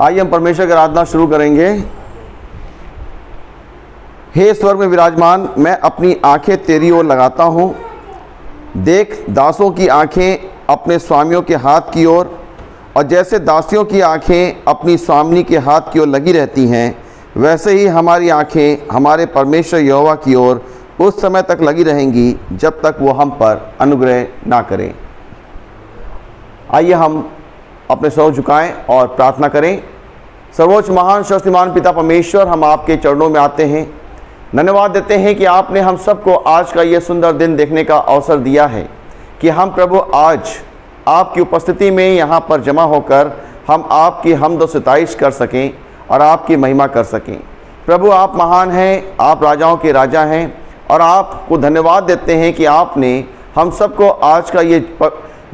आइए हम परमेश्वर की आराधना शुरू करेंगे। हे स्वर्ग में विराजमान, मैं अपनी आंखें तेरी ओर लगाता हूँ। देख, दासों की आंखें अपने स्वामियों के हाथ की ओर, और जैसे दासियों की आंखें अपनी स्वामिनी के हाथ की ओर लगी रहती हैं, वैसे ही हमारी आंखें हमारे परमेश्वर यहोवा की ओर उस समय तक लगी रहेंगी जब तक वो हम पर अनुग्रह ना करें। आइए हम अपने सर झुकाएं और प्रार्थना करें। सर्वोच्च महान शक्तिमान पिता परमेश्वर, हम आपके चरणों में आते हैं। धन्यवाद देते हैं कि आपने हम सबको आज का ये सुंदर दिन देखने का अवसर दिया है कि हम प्रभु आज आपकी उपस्थिति में यहाँ पर जमा होकर हम आपकी हमद व सिताइश कर सकें और आपकी महिमा कर सकें। प्रभु, आप महान हैं, आप राजाओं के राजा हैं, और आपको धन्यवाद देते हैं कि आपने हम सबको आज का ये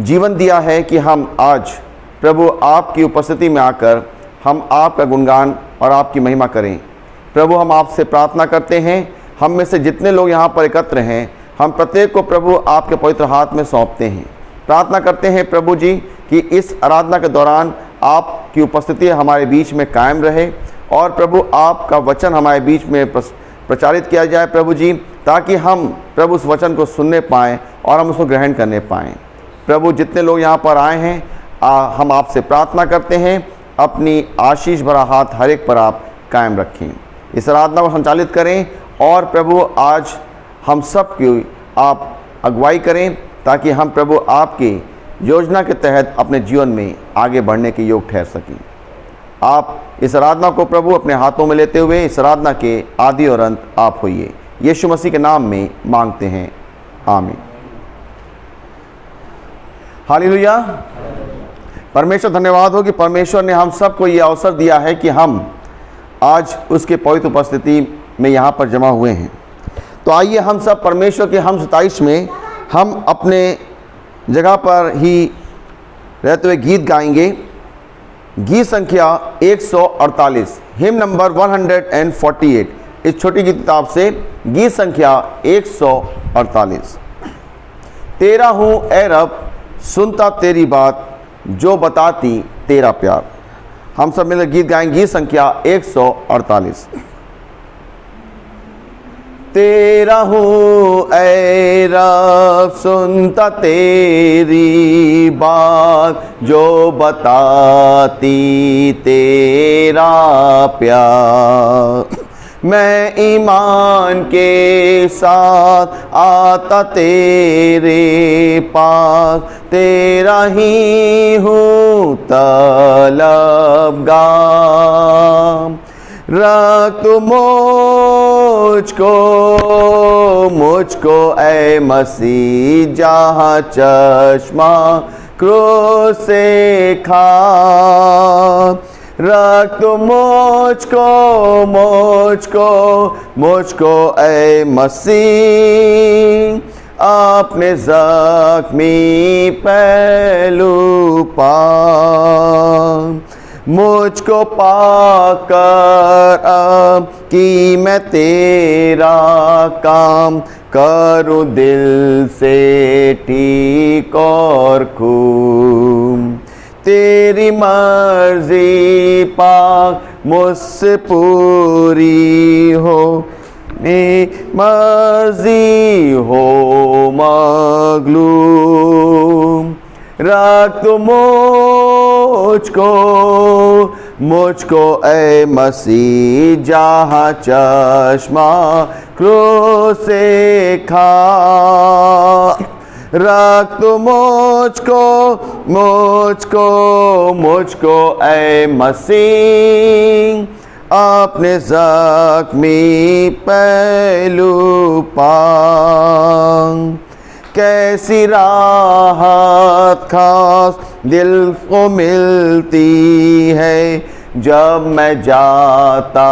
जीवन दिया है कि हम आज प्रभु आपकी उपस्थिति में आकर हम आपका गुणगान और आपकी महिमा करें। प्रभु, हम आपसे प्रार्थना करते हैं, हम में से जितने लोग यहाँ पर एकत्र हैं, हम प्रत्येक को प्रभु आपके पवित्र हाथ में सौंपते हैं। प्रार्थना करते हैं प्रभु जी कि इस आराधना के दौरान आपकी उपस्थिति हमारे बीच में कायम रहे, और प्रभु आपका वचन हमारे बीच में प्रचारित किया जाए प्रभु जी, ताकि हम प्रभु उस वचन को सुनने पाएँ और हम उसको ग्रहण करने पाएँ। प्रभु, जितने लोग यहाँ पर आए हैं, हम आपसे प्रार्थना करते हैं, अपनी आशीष भरा हाथ हर एक पर आप कायम रखें। इस आराधना को संचालित करें, और प्रभु आज हम सब की आप अगुवाई करें, ताकि हम प्रभु आपकी योजना के तहत अपने जीवन में आगे बढ़ने के योग ठहर सकें। आप इस आराधना को प्रभु अपने हाथों में लेते हुए इस आराधना के आदि और अंत आप होइए। यीशु मसीह के नाम में मांगते हैं, आमीन। हालेलुया। परमेश्वर धन्यवाद हो कि परमेश्वर ने हम सबको ये अवसर दिया है कि हम आज उसके पवित्र उपस्थिति में यहाँ पर जमा हुए हैं। तो आइए हम सब परमेश्वर के हम सताइश में हम अपने जगह पर ही रहते हुए गीत गाएंगे। गीत संख्या 148, हिम नंबर 148, इस छोटी गीत किताब से गीत संख्या 148। तेरा हूँ ए रब, सुनता तेरी बात, जो बताती तेरा प्यार। हम सब मिलकर गीत गाएंगे, गीत संख्या 148। तेरा हूँ ए रब, सुनता तेरी बात, जो बताती तेरा प्यार। मैं ईमान के साथ आता तेरे पास, तेरा ही हूँ तलबगार। रख तू मुझको ए मसीह, जहाँ चश्मा क्रूस से खा। रख तू मुझको ए मसीह, अपने जख्मी पहलू पा। मुझको पाकर अब कि मैं तेरा काम करूं दिल से ठीक और खूब। तेरी मर्जी पाक मुझसे पूरी हो, मर्जी हो मगलूम। रख तू मुझको ए मसीह, जहाँ चश्मा क्रूस से खा। रख तू मुझको ए मसीह, अपने जख्मी पहलू पा। कैसी राहत खास दिल को मिलती है, जब मैं जाता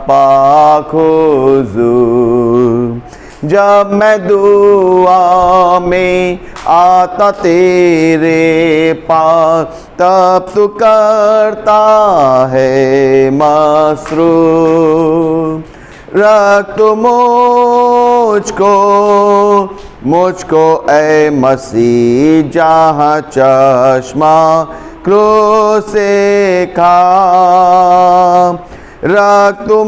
पाक हुजूर। जब मैं दुआ में आता तेरे पास, तब तू करता है मसरूफ। रख तू मुझको ए मसीह, जहाँ चश्मा क्रूस से खा। रख तू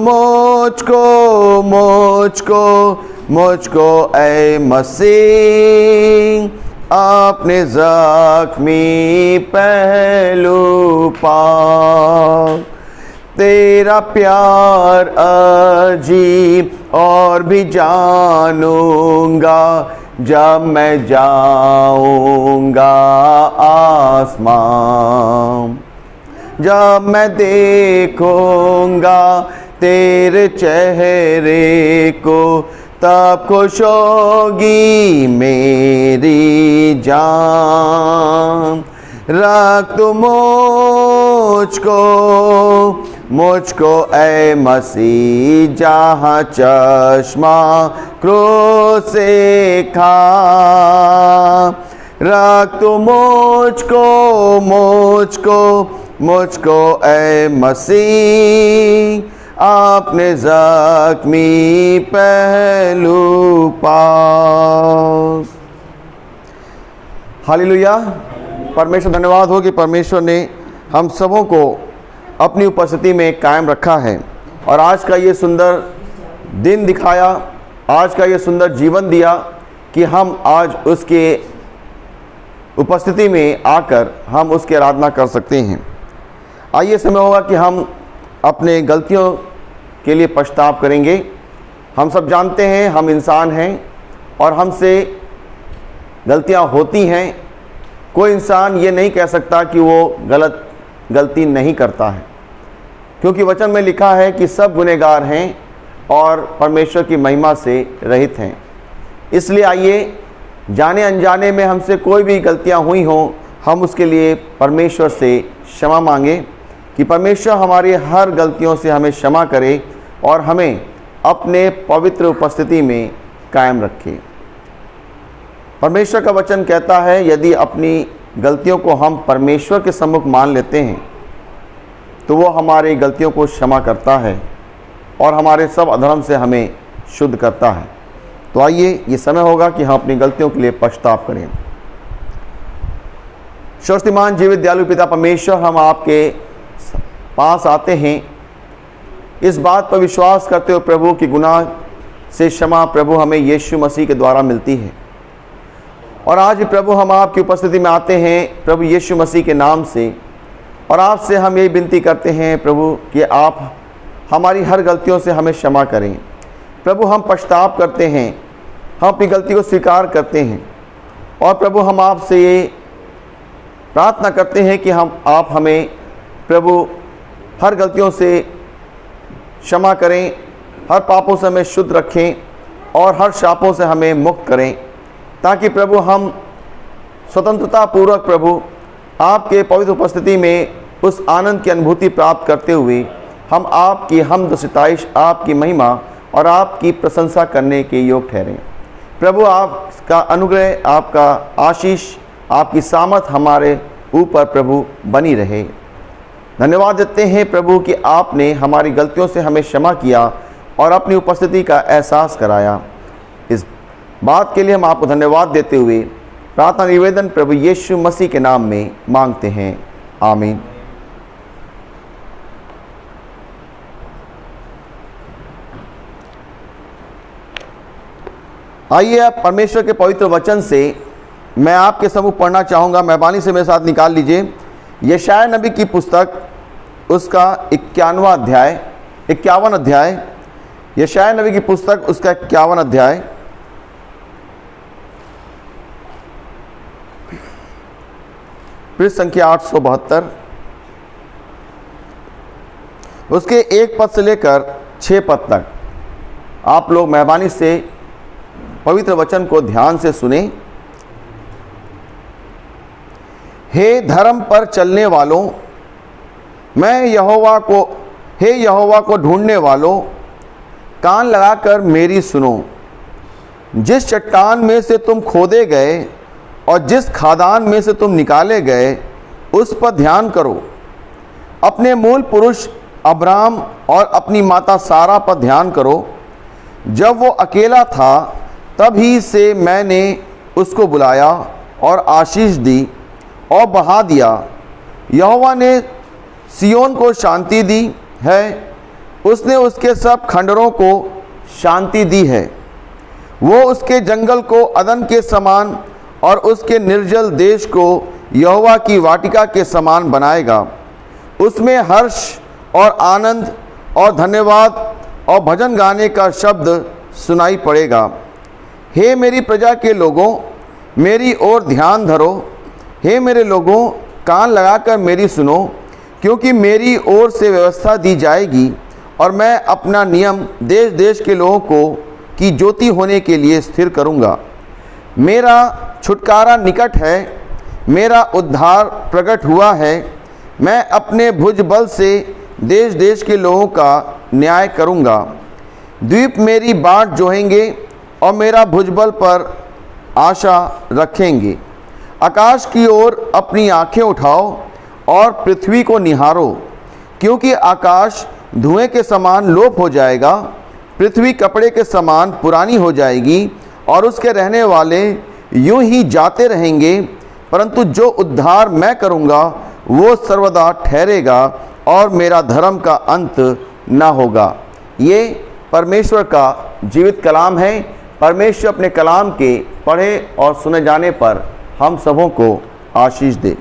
मुझको ऐ मसीह अपने जख्मी पहलू पाओ। तेरा प्यार अजीब और भी जानूंगा जब मैं जाऊंगा आसमां। जब मैं देखूंगा तेरे चेहरे को तब खुश होगी मेरी जान। रख तू मुझको ऐ मसीह जहाँ चश्मा क्रूस से खा। रख तू मुझको ऐ मसीह अपने जख्मी पहलू पास। हालेलुया। परमेश्वर धन्यवाद हो कि परमेश्वर ने हम सबों को अपनी उपस्थिति में कायम रखा है और आज का ये सुंदर दिन दिखाया, आज का ये सुंदर जीवन दिया कि हम आज उसके उपस्थिति में आकर हम उसकी आराधना कर सकते हैं। आइए समय होगा कि हम अपने गलतियों के लिए पछताव करेंगे। हम सब जानते हैं हम इंसान हैं और हमसे गलतियां होती हैं। कोई इंसान ये नहीं कह सकता कि वो गलती नहीं करता है, क्योंकि वचन में लिखा है कि सब गुनहगार हैं और परमेश्वर की महिमा से रहित हैं। इसलिए आइए, जाने अनजाने में हमसे कोई भी गलतियां हुई हों, हम उसके लिए परमेश्वर से क्षमा मांगें कि परमेश्वर हमारी हर गलतियों से हमें क्षमा करे और हमें अपने पवित्र उपस्थिति में कायम रखे। परमेश्वर का वचन कहता है यदि अपनी गलतियों को हम परमेश्वर के सम्मुख मान लेते हैं तो वो हमारी गलतियों को क्षमा करता है और हमारे सब अधर्म से हमें शुद्ध करता है। तो आइए, ये समय होगा कि हम अपनी गलतियों के लिए पछताव करें। सर्वशक्तिमान जीवित दयालु पिता परमेश्वर, हम आपके पास आते हैं इस बात पर विश्वास करते हो प्रभु कि गुनाह से क्षमा प्रभु हमें यीशु मसीह के द्वारा मिलती है। और आज प्रभु हम आपकी उपस्थिति में आते हैं प्रभु यीशु मसीह के नाम से, और आपसे हम यही विनती करते हैं प्रभु कि आप हमारी हर गलतियों से हमें क्षमा करें। प्रभु हम पछताव करते हैं, हम अपनी गलती को स्वीकार करते हैं और प्रभु हम आपसे ये प्रार्थना करते हैं कि आप हमें प्रभु हर गलतियों से क्षमा करें, हर पापों से हमें शुद्ध रखें और हर शापों से हमें मुक्त करें, ताकि प्रभु हम स्वतंत्रता पूर्वक प्रभु आपके पवित्र उपस्थिति में उस आनंद की अनुभूति प्राप्त करते हुए हम आपकी हमद सिताइश, आपकी महिमा और आपकी प्रशंसा करने के योग ठहरें। प्रभु आपका अनुग्रह, आपका आशीष, आपकी सामर्थ हमारे ऊपर प्रभु बनी रहे। धन्यवाद देते हैं प्रभु कि आपने हमारी गलतियों से हमें क्षमा किया और अपनी उपस्थिति का एहसास कराया। इस बात के लिए हम आपको धन्यवाद देते हुए प्रार्थना निवेदन प्रभु यीशु मसीह के नाम में मांगते हैं, आमीन। आइए, अब परमेश्वर के पवित्र वचन से मैं आपके सम्मुख पढ़ना चाहूँगा। मेहरबानी से मेरे साथ निकाल लीजिए यशायाह नबी की पुस्तक, उसका 51 अध्याय। यशायाह नबी की पुस्तक, उसका 51 अध्याय। पृष्ठ संख्या 872, उसके 1 पद से लेकर 6 पद तक आप लोग मेहरबानी से पवित्र वचन को ध्यान से सुने। हे धर्म पर चलने वालों, हे यहोवा को ढूंढने वालों, कान लगाकर मेरी सुनो। जिस चट्टान में से तुम खोदे गए और जिस खादान में से तुम निकाले गए, उस पर ध्यान करो। अपने मूल पुरुष अब्राम और अपनी माता सारा पर ध्यान करो। जब वो अकेला था तभी से मैंने उसको बुलाया और आशीष दी और बढ़ा दिया। यहोवा ने सियोन को शांति दी है, उसने उसके सब खंडरों को शांति दी है। वो उसके जंगल को अदन के समान और उसके निर्जल देश को यहोवा की वाटिका के समान बनाएगा। उसमें हर्ष और आनंद और धन्यवाद और भजन गाने का शब्द सुनाई पड़ेगा। हे मेरी प्रजा के लोगों, मेरी ओर ध्यान धरो। हे मेरे लोगों, कान लगाकर मेरी सुनो, क्योंकि मेरी ओर से व्यवस्था दी जाएगी और मैं अपना नियम देश देश के लोगों को की ज्योति होने के लिए स्थिर करूँगा। मेरा छुटकारा निकट है, मेरा उद्धार प्रकट हुआ है। मैं अपने भुजबल से देश देश के लोगों का न्याय करूँगा। द्वीप मेरी बाट जोहेंगे और मेरा भुजबल पर आशा रखेंगे। आकाश की ओर अपनी आँखें उठाओ और पृथ्वी को निहारो, क्योंकि आकाश धुएं के समान लोप हो जाएगा, पृथ्वी कपड़े के समान पुरानी हो जाएगी और उसके रहने वाले यूं ही जाते रहेंगे। परंतु जो उद्धार मैं करूँगा वो सर्वदा ठहरेगा और मेरा धर्म का अंत न होगा। ये परमेश्वर का जीवित कलाम है। परमेश्वर अपने कलाम के पढ़े और सुने जाने पर हम सबों को आशीष दे।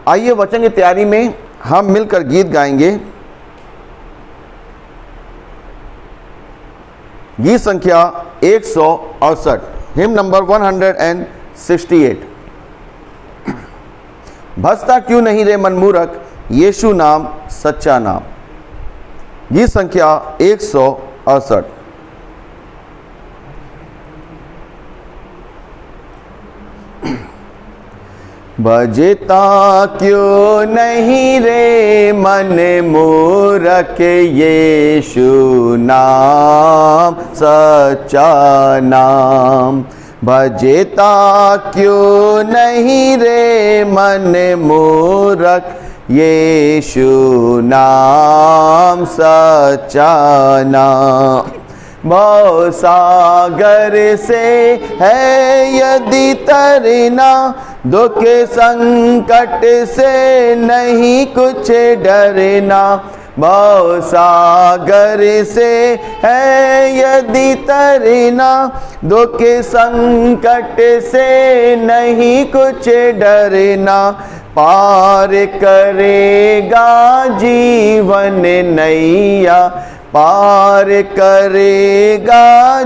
आइए वचन की तैयारी में हम मिलकर गीत गाएंगे। गीत संख्या 168, हिम नंबर 168। भसता क्यों नहीं रे मनमूरख, यीशु नाम सच्चा नाम। गीत संख्या 168। भजता क्यों नहीं रे मन मूरख, यीशु नाम सच्चा नाम। भजता क्यों नहीं रे मन मूरख, यीशु नाम सच्चा नाम। भव सागर से है यदि तरना, दुख संकट से नहीं कुछ डरना। भव सागर से है यदि तरना, दुख संकट से नहीं कुछ डरना। पार करेगा जीवन नैया, पार करेगा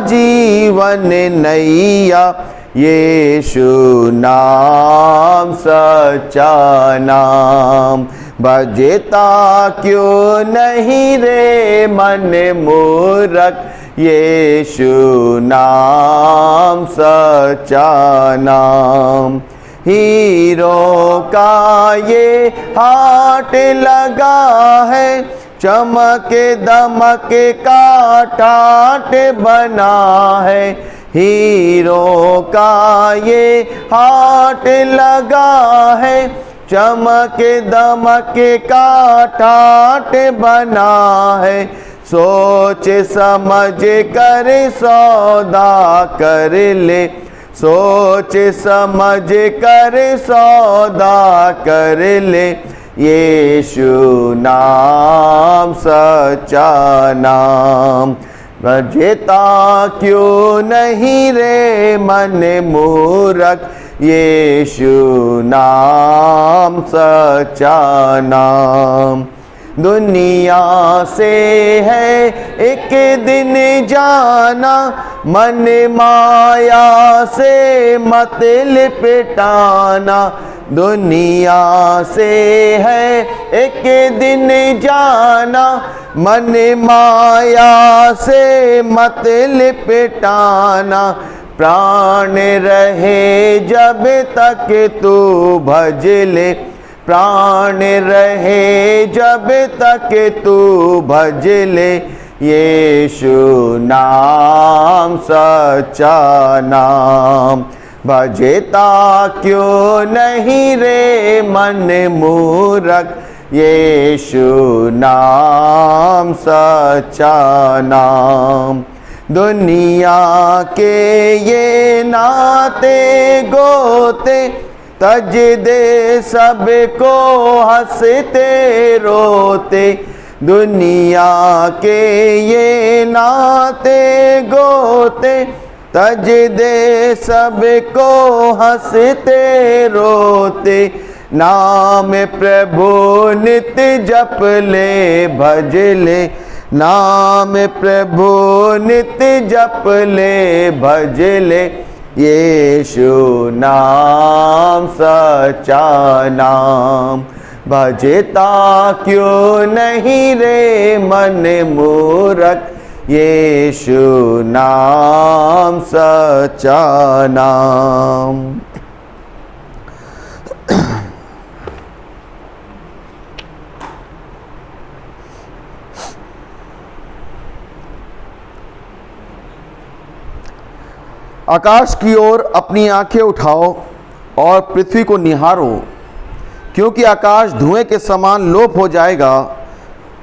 जीवन नैया। यीशु नाम सच्चा नाम। भजता क्यों नहीं रे मन मूरख, यीशु नाम सच्चा नाम। हीरों का ये हाट लगा है, चमक दमक का ठाट बना है। हीरों का ये हाट लगा है, चमक दमक का ठाट बना है। सोच समझ कर सौदा कर ले, सोच समझ कर सौदा कर ले। यीशु नाम सच्चा नाम। भजता क्यों नहीं रे मन मूरख, यीशु नाम सच्चा नाम। दुनिया से है एक दिन जाना, मन माया से मत लिपटाना। दुनिया से है एक दिन जाना, मन माया से मत लिपटाना। प्राण रहे जब तक तू भज ले, प्राण रहे जब तक तू भज ले। यीशु नाम सच्चा नाम। भजता क्यों नहीं रे मन मूरख, यीशु नाम सच्चा नाम। दुनिया के ये नाते गोते तज दे सबको हंसते रोते, दुनिया के ये नाते गोते, तज दे सबको हंसते रोते, नाम प्रभु नित जप ले भज ले, नाम प्रभु नित जप ले भज ले, यीशु नाम सच्चा नाम, भजता क्यों नहीं रे मन मूरख, यीशु नाम सच्चा नाम। आकाश की ओर अपनी आंखें उठाओ और पृथ्वी को निहारो, क्योंकि आकाश धुएं के समान लोप हो जाएगा,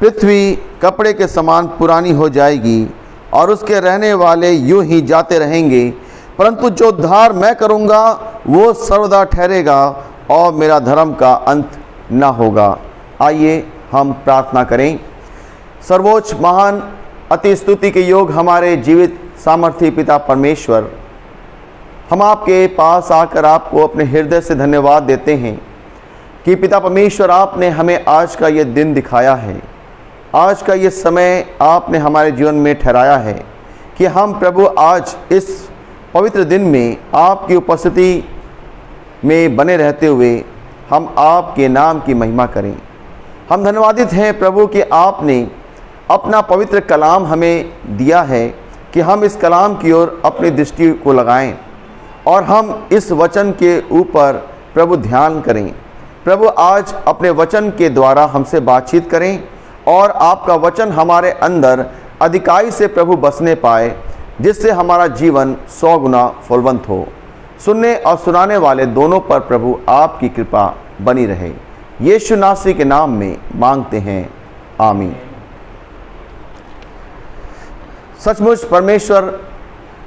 पृथ्वी कपड़े के समान पुरानी हो जाएगी और उसके रहने वाले यूं ही जाते रहेंगे, परंतु जो उद्धार मैं करूंगा वो सर्वदा ठहरेगा और मेरा धर्म का अंत न होगा। आइए हम प्रार्थना करें। सर्वोच्च महान अति स्तुति के योग हमारे जीवित सामर्थी पिता परमेश्वर, हम आपके पास आकर आपको अपने हृदय से धन्यवाद देते हैं कि पिता परमेश्वर आपने हमें आज का ये दिन दिखाया है, आज का ये समय आपने हमारे जीवन में ठहराया है कि हम प्रभु आज इस पवित्र दिन में आपकी उपस्थिति में बने रहते हुए हम आपके नाम की महिमा करें। हम धन्यवादित हैं प्रभु कि आपने अपना पवित्र कलाम हमें दिया है कि हम इस कलाम की ओर अपनी दृष्टि को लगाएं और हम इस वचन के ऊपर प्रभु ध्यान करें। प्रभु आज अपने वचन के द्वारा हमसे बातचीत करें और आपका वचन हमारे अंदर अधिकाई से प्रभु बसने पाए, जिससे हमारा जीवन 100 गुना फलवंत हो। सुनने और सुनाने वाले दोनों पर प्रभु आपकी कृपा बनी रहे। यीशु नासरी के नाम में मांगते हैं, आमीन। सचमुच परमेश्वर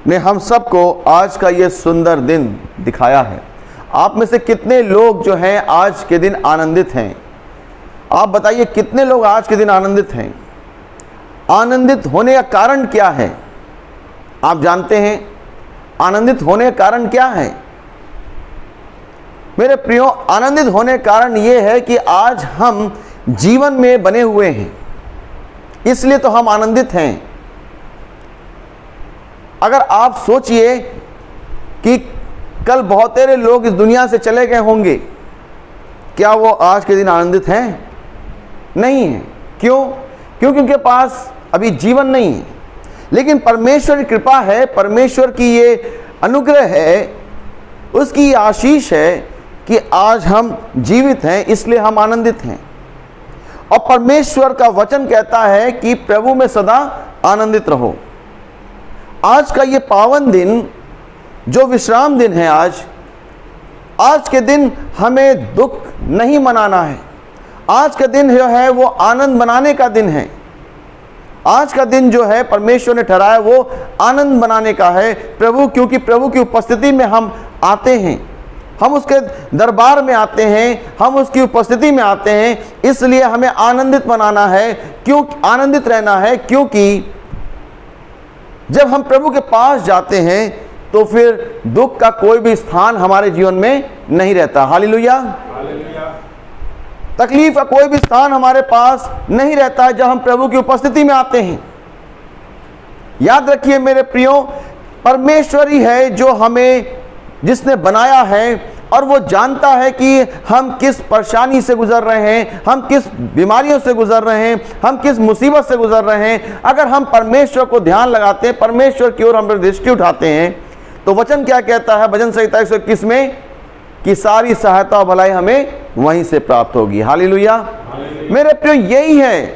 ने हम सबको आज का ये सुंदर दिन दिखाया है। आप में से कितने लोग जो हैं आज के दिन आनंदित हैं? आप बताइए कितने लोग आज के दिन आनंदित हैं? आनंदित होने का कारण क्या है? आप जानते हैं आनंदित होने का कारण क्या है? मेरे प्रियो, आनंदित होने का कारण ये है कि आज हम जीवन में बने हुए हैं, इसलिए तो हम आनंदित हैं। अगर आप सोचिए कि कल बहुतेरे लोग इस दुनिया से चले गए होंगे, क्या वो आज के दिन आनंदित हैं? नहीं है। क्यों? क्योंकि उनके पास अभी जीवन नहीं है। लेकिन परमेश्वर की कृपा है, परमेश्वर की ये अनुग्रह है, उसकी आशीष है कि आज हम जीवित हैं, इसलिए हम आनंदित हैं। और परमेश्वर का वचन कहता है कि प्रभु में सदा आनंदित रहो। आज का ये पावन दिन जो विश्राम दिन है, आज के दिन हमें दुख नहीं मनाना है। आज का दिन जो है वो आनंद मनाने का दिन है। आज का दिन जो है परमेश्वर ने ठहराया वो आनंद मनाने का है प्रभु, क्योंकि प्रभु की उपस्थिति में हम आते हैं, हम उसके दरबार में आते हैं, हम उसकी उपस्थिति में आते हैं, इसलिए हमें आनंदित मनाना है। क्यों आनंदित रहना है? क्योंकि जब हम प्रभु के पास जाते हैं तो फिर दुख का कोई भी स्थान हमारे जीवन में नहीं रहता। हालेलुया। तकलीफ का कोई भी स्थान हमारे पास नहीं रहता है जब हम प्रभु की उपस्थिति में आते हैं। याद रखिए मेरे प्रियो, परमेश्वर ही है जो हमें, जिसने बनाया है और वो जानता है कि हम किस परेशानी से गुजर रहे हैं, हम किस बीमारियों से गुजर रहे हैं, हम किस मुसीबत से गुजर रहे हैं। अगर हम परमेश्वर को ध्यान लगाते हैं, परमेश्वर की ओर हम दृष्टि उठाते हैं, तो वचन क्या कहता है भजन संहिता 121 में कि सारी सहायता और भलाई हमें वहीं से प्राप्त होगी। हालेलुया। मेरे प्रियो, यही है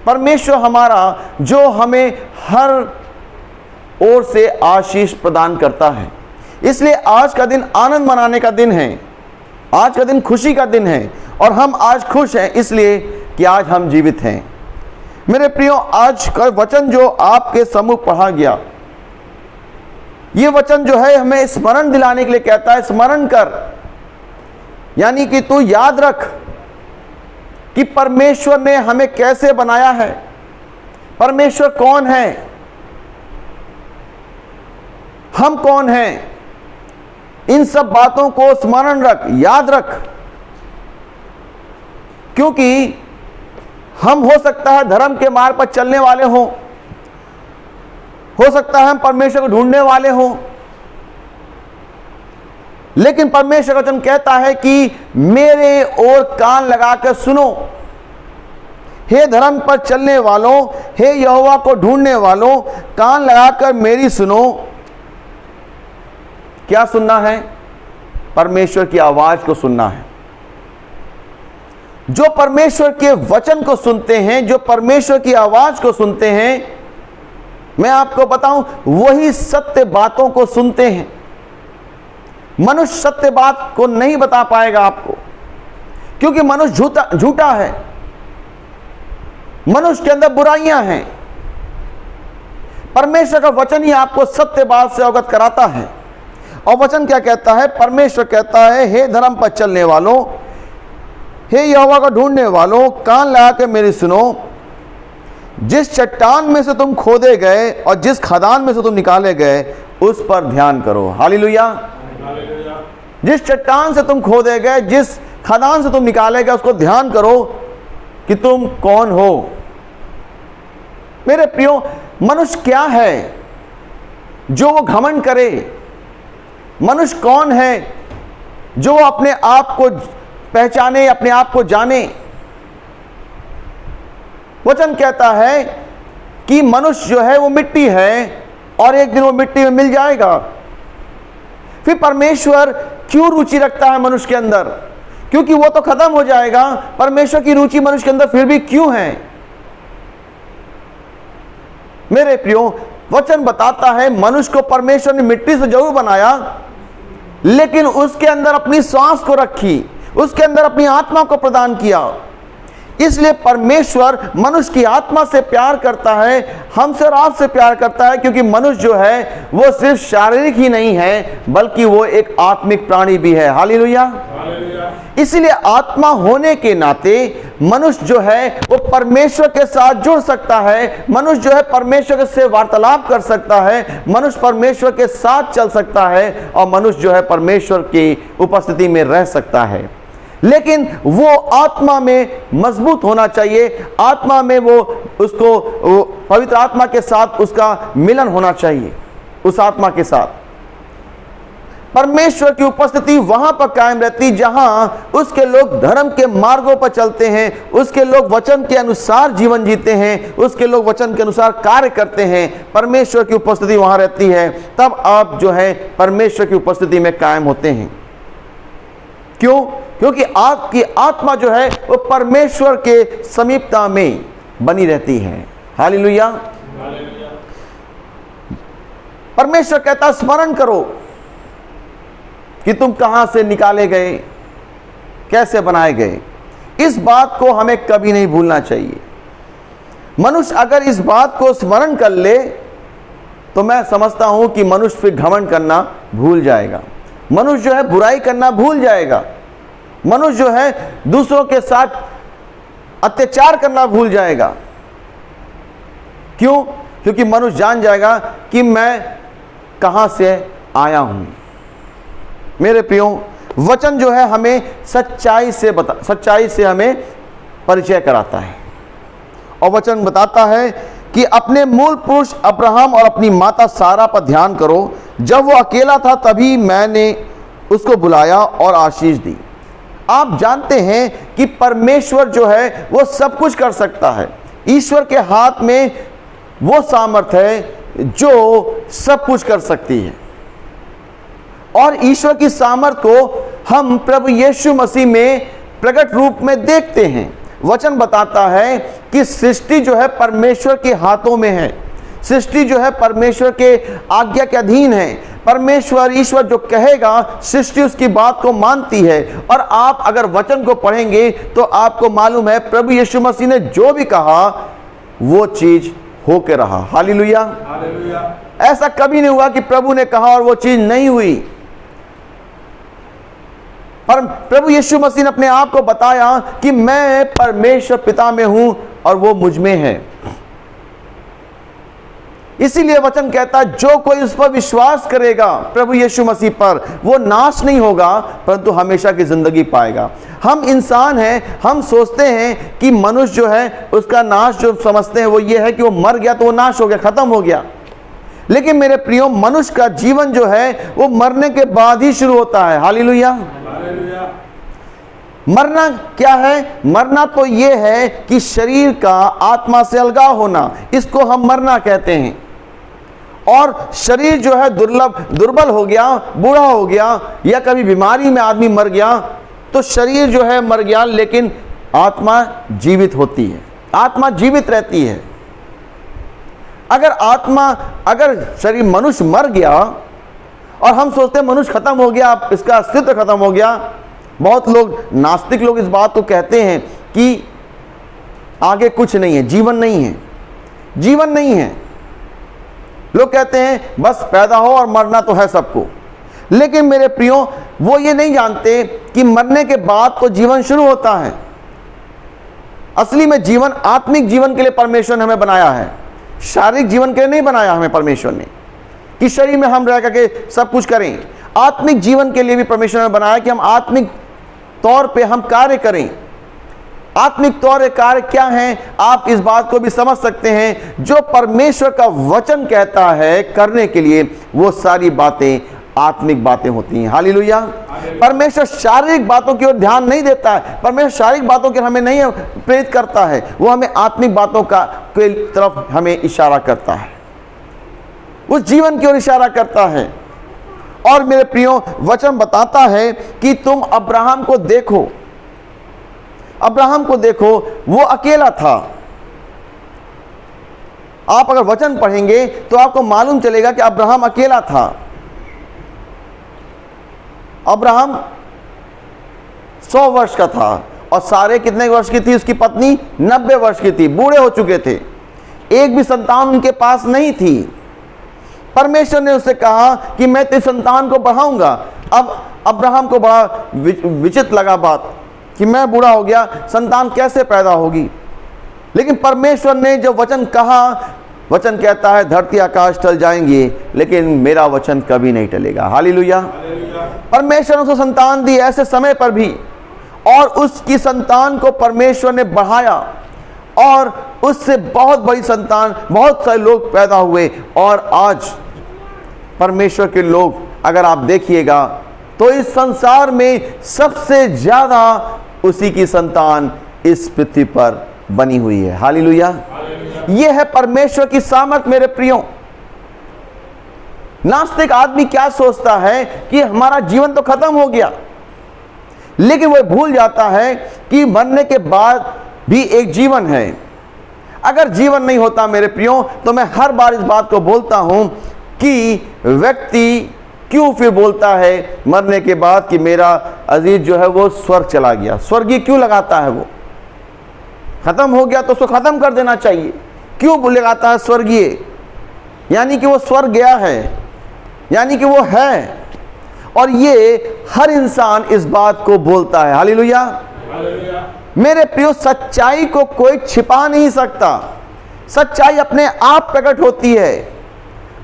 परमेश्वर हमारा जो हमें हर ओर से आशीष प्रदान करता है। इसलिए आज का दिन आनंद मनाने का दिन है, आज का दिन खुशी का दिन है और हम आज खुश हैं इसलिए कि आज हम जीवित हैं। मेरे प्रियो, आज का वचन जो आपके सम्मुख पढ़ा गया, ये वचन जो है हमें स्मरण दिलाने के लिए कहता है, स्मरण कर यानी कि तू याद रख कि परमेश्वर ने हमें कैसे बनाया है, परमेश्वर कौन है, हम कौन हैं। इन सब बातों को स्मरण रख, याद रख, क्योंकि हम हो सकता है धर्म के मार्ग पर चलने वाले हों, हो सकता है हम परमेश्वर को ढूंढने वाले हों, लेकिन परमेश्वर का वचन कहता है कि मेरे ओर कान लगाकर सुनो। हे धर्म पर चलने वालों, हे यहोवा को ढूंढने वालों, कान लगाकर मेरी सुनो। क्या सुनना है? परमेश्वर की आवाज को सुनना है। जो परमेश्वर के वचन को सुनते हैं, जो परमेश्वर की आवाज को सुनते हैं, मैं आपको बताऊं, वही सत्य बातों को सुनते हैं। मनुष्य सत्य बात को नहीं बता पाएगा आपको, क्योंकि मनुष्य झूठा है, मनुष्य के अंदर बुराइयां हैं। परमेश्वर का वचन ही आपको सत्य बात से अवगत कराता है। और वचन क्या कहता है? परमेश्वर कहता है, हे धर्म पर चलने वालों, हे यहोवा को ढूंढने वालों, कान लगा के मेरी सुनो। जिस चट्टान में से तुम खोदे गए और जिस खदान में से तुम निकाले गए, उस पर ध्यान करो। हालेलुया। जिस चट्टान से तुम खोदे गए, जिस खदान से तुम निकाले गए, उसको ध्यान करो कि तुम कौन हो। मेरे प्रियो, मनुष्य क्या है जो वो घमंड करे? मनुष्य कौन है जो अपने आप को पहचाने, अपने आप को जाने? वचन कहता है कि मनुष्य जो है वो मिट्टी है और एक दिन वो मिट्टी में मिल जाएगा। फिर परमेश्वर क्यों रुचि रखता है मनुष्य के अंदर? क्योंकि वो तो खत्म हो जाएगा। परमेश्वर की रुचि मनुष्य के अंदर फिर भी क्यों है? मेरे प्रियो, वचन बताता है मनुष्य को परमेश्वर ने मिट्टी से जरूर बनाया, लेकिन उसके अंदर अपनी सांस को रखी, उसके अंदर अपनी आत्मा को प्रदान किया। इसलिए परमेश्वर मनुष्य की आत्मा से प्यार करता है, हमसे और आपसे प्यार करता है, क्योंकि मनुष्य जो है वो सिर्फ शारीरिक ही नहीं है, बल्कि वो एक आत्मिक प्राणी भी है। हालेलुया। इसलिए आत्मा होने के नाते मनुष्य जो है वो परमेश्वर के साथ जुड़ सकता है, मनुष्य जो है परमेश्वर से वार्तालाप कर सकता है, मनुष्य परमेश्वर के साथ चल सकता है, और मनुष्य जो है परमेश्वर की उपस्थिति में रह सकता है। लेकिन वो आत्मा में मजबूत होना चाहिए, आत्मा में वो पवित्र आत्मा के साथ उसका मिलन होना चाहिए। उस आत्मा के साथ परमेश्वर की उपस्थिति वहां पर कायम रहती जहां उसके लोग धर्म के मार्गों पर चलते हैं, उसके लोग वचन के अनुसार जीवन जीते हैं, उसके लोग वचन के अनुसार कार्य करते हैं। परमेश्वर की उपस्थिति वहां रहती है, तब आप जो है परमेश्वर की उपस्थिति में कायम होते हैं। क्यों? क्योंकि आपकी आत्मा जो है वो परमेश्वर के समीपता में बनी रहती है। हालेलुया। परमेश्वर कहता स्मरण करो कि तुम कहां से निकाले गए, कैसे बनाए गए। इस बात को हमें कभी नहीं भूलना चाहिए। मनुष्य अगर इस बात को स्मरण कर ले तो मैं समझता हूं कि मनुष्य फिर घमंड करना भूल जाएगा, मनुष्य जो है बुराई करना भूल जाएगा, मनुष्य जो है दूसरों के साथ अत्याचार करना भूल जाएगा। क्यों? क्योंकि मनुष्य जान जाएगा कि मैं कहां से आया हूं। मेरे प्रियो, वचन जो है हमें सच्चाई से हमें परिचय कराता है। और वचन बताता है कि अपने मूल पुरुष अब्राहम और अपनी माता सारा पर ध्यान करो। जब वो अकेला था तभी मैंने उसको बुलाया और आशीष दी। आप जानते हैं कि परमेश्वर जो है वो सब कुछ कर सकता है। ईश्वर के हाथ में वो सामर्थ है जो सब कुछ कर सकती है, और ईश्वर की सामर्थ को हम प्रभु यीशु मसीह में प्रकट रूप में देखते हैं। वचन बताता है कि सृष्टि जो है परमेश्वर के हाथों में है, सृष्टि जो है परमेश्वर के आज्ञा के अधीन है। परमेश्वर ईश्वर जो कहेगा सृष्टि उसकी बात को मानती है। और आप अगर वचन को पढ़ेंगे तो आपको मालूम है प्रभु यीशु मसीह ने जो भी कहा वो चीज होके रहा। हालेलुया। ऐसा कभी नहीं हुआ कि प्रभु ने कहा और वो चीज नहीं हुई। पर प्रभु यीशु मसीह ने अपने आप को बताया कि मैं परमेश्वर पिता में हूं और वो मुझ में है। इसीलिए वचन कहता है जो कोई उस पर विश्वास करेगा प्रभु यीशु मसीह पर, वो नाश नहीं होगा परंतु हमेशा की जिंदगी पाएगा। हम इंसान हैं, हम सोचते हैं कि मनुष्य जो है उसका नाश जो समझते हैं वो ये है कि वो मर गया तो वो नाश हो गया, खत्म हो गया। लेकिन मेरे प्रियो, मनुष्य का जीवन जो है वो मरने के बाद ही शुरू होता है। हालेलुया। मरना क्या है? मरना तो ये है कि शरीर का आत्मा से अलगाव होना, इसको हम मरना कहते हैं। और शरीर जो है दुर्बल हो गया, बूढ़ा हो गया, या कभी बीमारी में आदमी मर गया तो शरीर जो है मर गया, लेकिन आत्मा जीवित होती है, आत्मा जीवित रहती है। अगर शरीर मनुष्य मर गया और हम सोचते हैं मनुष्य खत्म हो गया, इसका अस्तित्व खत्म हो गया। बहुत लोग, नास्तिक लोग इस बात को कहते हैं कि आगे कुछ नहीं है, जीवन नहीं है, जीवन नहीं है। लोग कहते हैं बस पैदा हो और मरना तो है सबको। लेकिन मेरे प्रियो, वो ये नहीं जानते कि मरने के बाद तो जीवन शुरू होता है। असली में जीवन आत्मिक जीवन के लिए परमेश्वर ने हमें बनाया है, शारीरिक जीवन के लिए नहीं बनाया हमें परमेश्वर ने कि शरीर में हम रह करके सब कुछ करें। आत्मिक जीवन के लिए भी परमेश्वर ने बनाया कि हम आत्मिक तौर पे हम कार्य करें। आत्मिक तौर कार्य क्या है, आप इस बात को भी समझ सकते हैं। जो परमेश्वर का वचन कहता है करने के लिए, वो सारी बातें आत्मिक बातें होती हैं। हालेलुया। परमेश्वर शारीरिक बातों की ओर ध्यान नहीं देता है, परमेश्वर शारीरिक बातों की हमें नहीं प्रेरित करता है, वो हमें आत्मिक बातों के तरफ हमें इशारा करता है, उस जीवन की ओर इशारा करता है। और मेरे प्रियो, वचन बताता है कि तुम अब्राहम को देखो, अब्राहम को देखो, वो अकेला था। आप अगर वचन पढ़ेंगे तो आपको मालूम चलेगा कि अब्राहम अकेला था। अब्राहम 100 वर्ष का था और सारे कितने वर्ष की थी? उसकी पत्नी 90 वर्ष की थी, बूढ़े हो चुके थे, एक भी संतान उनके पास नहीं थी। परमेश्वर ने उससे कहा कि मैं तेरे संतान को बढ़ाऊंगा। अब अब्राहम को बड़ा विचित्र लगा बात कि मैं बूढ़ा हो गया, संतान कैसे पैदा होगी। लेकिन परमेश्वर ने जो वचन कहा, वचन कहता है धरती आकाश टल जाएंगे लेकिन मेरा वचन कभी नहीं टलेगा। हालेलुया। परमेश्वर ने उसको संतान दी ऐसे समय पर भी, और उसकी संतान को परमेश्वर ने बढ़ाया और उससे बहुत बड़ी संतान, बहुत सारे लोग पैदा हुए। और आज परमेश्वर के लोग अगर आप देखिएगा तो इस संसार में सबसे ज्यादा उसी की संतान इस पृथ्वी पर बनी हुई है। हालेलुया। यह है परमेश्वर की सामर्थ। मेरे प्रियो, नास्तिक आदमी क्या सोचता है कि हमारा जीवन तो खत्म हो गया, लेकिन वह भूल जाता है कि मरने के बाद भी एक जीवन है। अगर जीवन नहीं होता मेरे प्रियो, तो मैं हर बार इस बात को बोलता हूं कि व्यक्ति क्यों फिर बोलता है मरने के बाद कि मेरा अजीज जो है वो स्वर्ग चला गया। स्वर्गीय क्यों लगाता है? वो खत्म हो गया तो उसको खत्म कर देना चाहिए। क्यों लगाता है स्वर्गीय? यानी कि वो स्वर्ग गया है, यानी कि वो है। और ये हर इंसान इस बात को बोलता है। हालेलुया। मेरे प्रियो, सच्चाई को कोई छिपा नहीं सकता, सच्चाई अपने आप प्रकट होती है।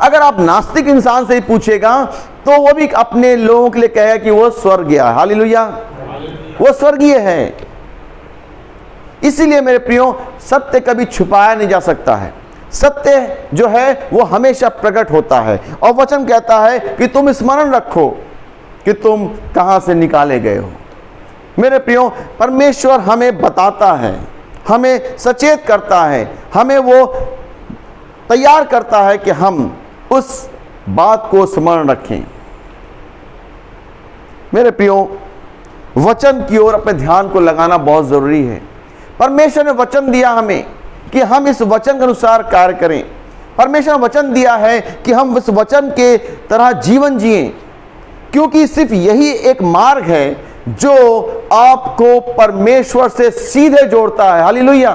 अगर आप नास्तिक इंसान से ही पूछेगा तो वो भी अपने लोगों के लिए कहेगा कि वो स्वर्ग गया। हालेलुया। वो स्वर्गीय है। इसीलिए मेरे प्रियो, सत्य कभी छुपाया नहीं जा सकता है। सत्य जो है वो हमेशा प्रकट होता है। और वचन कहता है कि तुम स्मरण रखो कि तुम कहां से निकाले गए हो। मेरे प्रियो, परमेश्वर हमें बताता है, हमें सचेत करता है, हमें वो तैयार करता है कि हम उस बात को स्मरण रखें। मेरे प्रियो, वचन की ओर अपने ध्यान को लगाना बहुत जरूरी है। परमेश्वर ने वचन दिया हमें कि हम इस वचन के अनुसार कार्य करें। परमेश्वर ने वचन दिया है कि हम इस वचन के तरह जीवन जिएं, क्योंकि सिर्फ यही एक मार्ग है जो आपको परमेश्वर से सीधे जोड़ता है। हालेलुया।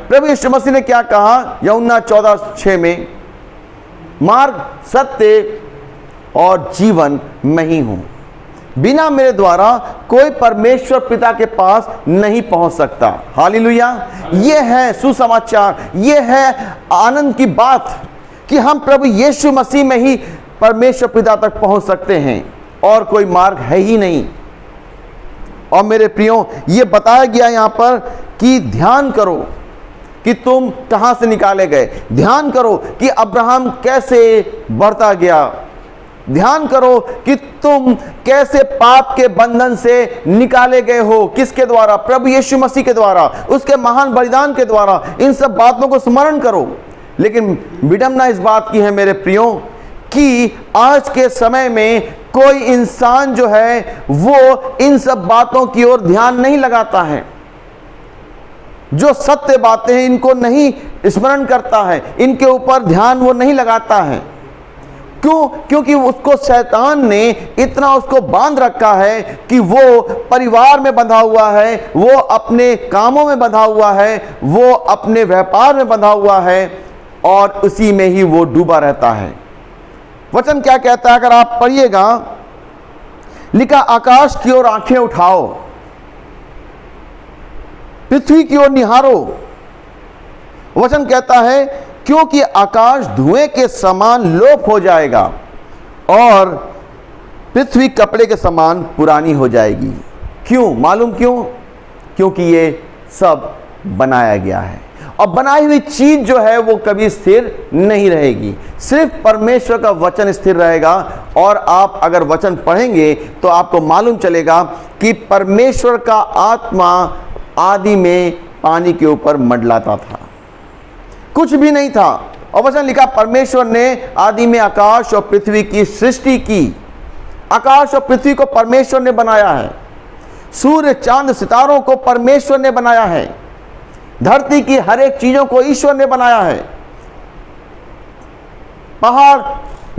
प्रभु यीशु मसीह ने क्या कहा यूहन्ना 14:6 में? मार्ग, सत्य और जीवन मैं ही हूं। बिना मेरे द्वारा कोई परमेश्वर पिता के पास नहीं पहुंच सकता। हालेलुया। ये है सुसमाचार, ये है आनंद की बात कि हम प्रभु यीशु मसीह में ही परमेश्वर पिता तक पहुंच सकते हैं और कोई मार्ग है ही नहीं। और मेरे प्रियो, ये बताया गया यहां पर कि ध्यान करो कि तुम कहां से निकाले गए, ध्यान करो कि अब्राहम कैसे बढ़ता गया, ध्यान करो कि तुम कैसे पाप के बंधन से निकाले गए हो। किसके द्वारा? प्रभु यीशु मसीह के द्वारा, उसके महान बलिदान के द्वारा। इन सब बातों को स्मरण करो। लेकिन विडंबना इस बात की है मेरे प्रियो कि आज के समय में कोई इंसान जो है वो इन सब बातों की ओर ध्यान नहीं लगाता है। जो सत्य बातें हैं इनको नहीं स्मरण करता है, इनके ऊपर ध्यान वो नहीं लगाता है। क्यों? क्योंकि उसको शैतान ने इतना उसको बांध रखा है कि वो परिवार में बंधा हुआ है, वो अपने कामों में बंधा हुआ है, वो अपने व्यापार में बंधा हुआ है और उसी में ही वो डूबा रहता है। वचन क्या कहता है? अगर आप पढ़िएगा, लिखा, आकाश की ओर आंखें उठाओ, पृथ्वी की ओर निहारो। वचन कहता है क्योंकि आकाश धुएं के समान लोप हो जाएगा और पृथ्वी कपड़े के समान पुरानी हो जाएगी। क्यों? मालूम क्यों? क्योंकि ये सब बनाया गया है और बनाई हुई चीज जो है वो कभी स्थिर नहीं रहेगी। सिर्फ परमेश्वर का वचन स्थिर रहेगा। और आप अगर वचन पढ़ेंगे तो आपको मालूम चलेगा कि परमेश्वर का आत्मा आदि में पानी के ऊपर मंडलाता था, कुछ भी नहीं था। और वचन लिखा, परमेश्वर ने आदि में आकाश और पृथ्वी की सृष्टि की। आकाश और पृथ्वी को परमेश्वर ने बनाया है। सूर्य, चांद, सितारों को परमेश्वर ने बनाया है। धरती की हर एक चीजों को ईश्वर ने बनाया है। पहाड़,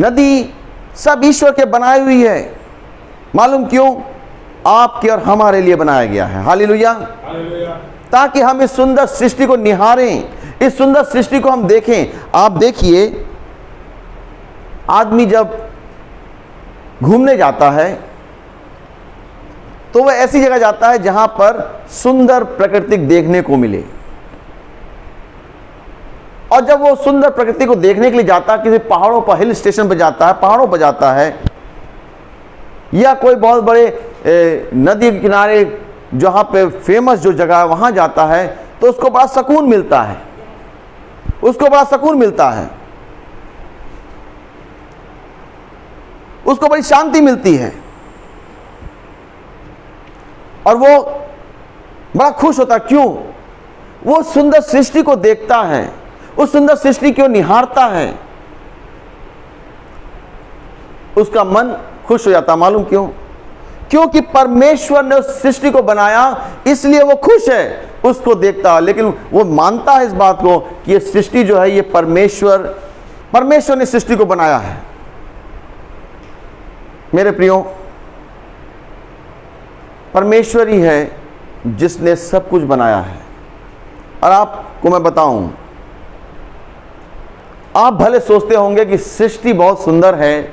नदी सब ईश्वर के बनाई हुई है। मालूम क्यों? आपके और हमारे लिए बनाया गया है। हालेलुया। ताकि हम इस सुंदर सृष्टि को निहारें, इस सुंदर सृष्टि को हम देखें। आप देखिए, आदमी जब घूमने जाता है तो वह ऐसी जगह जाता है जहां पर सुंदर प्रकृति देखने को मिले। और जब वो सुंदर प्रकृति को देखने के लिए जाता है, किसी पहाड़ों पर, हिल स्टेशन पर जाता है, पहाड़ों पर जाता है, या कोई बहुत बड़े नदी के किनारे जहां पे फेमस जो जगह है वहां जाता है, तो उसको बड़ा सुकून मिलता है, उसको बड़ा सुकून मिलता है, उसको बड़ी शांति मिलती है और वो बड़ा खुश होता है। क्यों? वो सुंदर सृष्टि को देखता है, उस सुंदर सृष्टि को निहारता है, उसका मन खुश हो जाता। मालूम क्यों? क्योंकि परमेश्वर ने उस सृष्टि को बनाया, इसलिए वो खुश है, उसको देखता है। लेकिन वो मानता है इस बात को कि ये सृष्टि जो है ये परमेश्वर ने सृष्टि को बनाया है। मेरे प्रियो, परमेश्वर ही है जिसने सब कुछ बनाया है। और आपको मैं बताऊं, आप भले सोचते होंगे कि सृष्टि बहुत सुंदर है,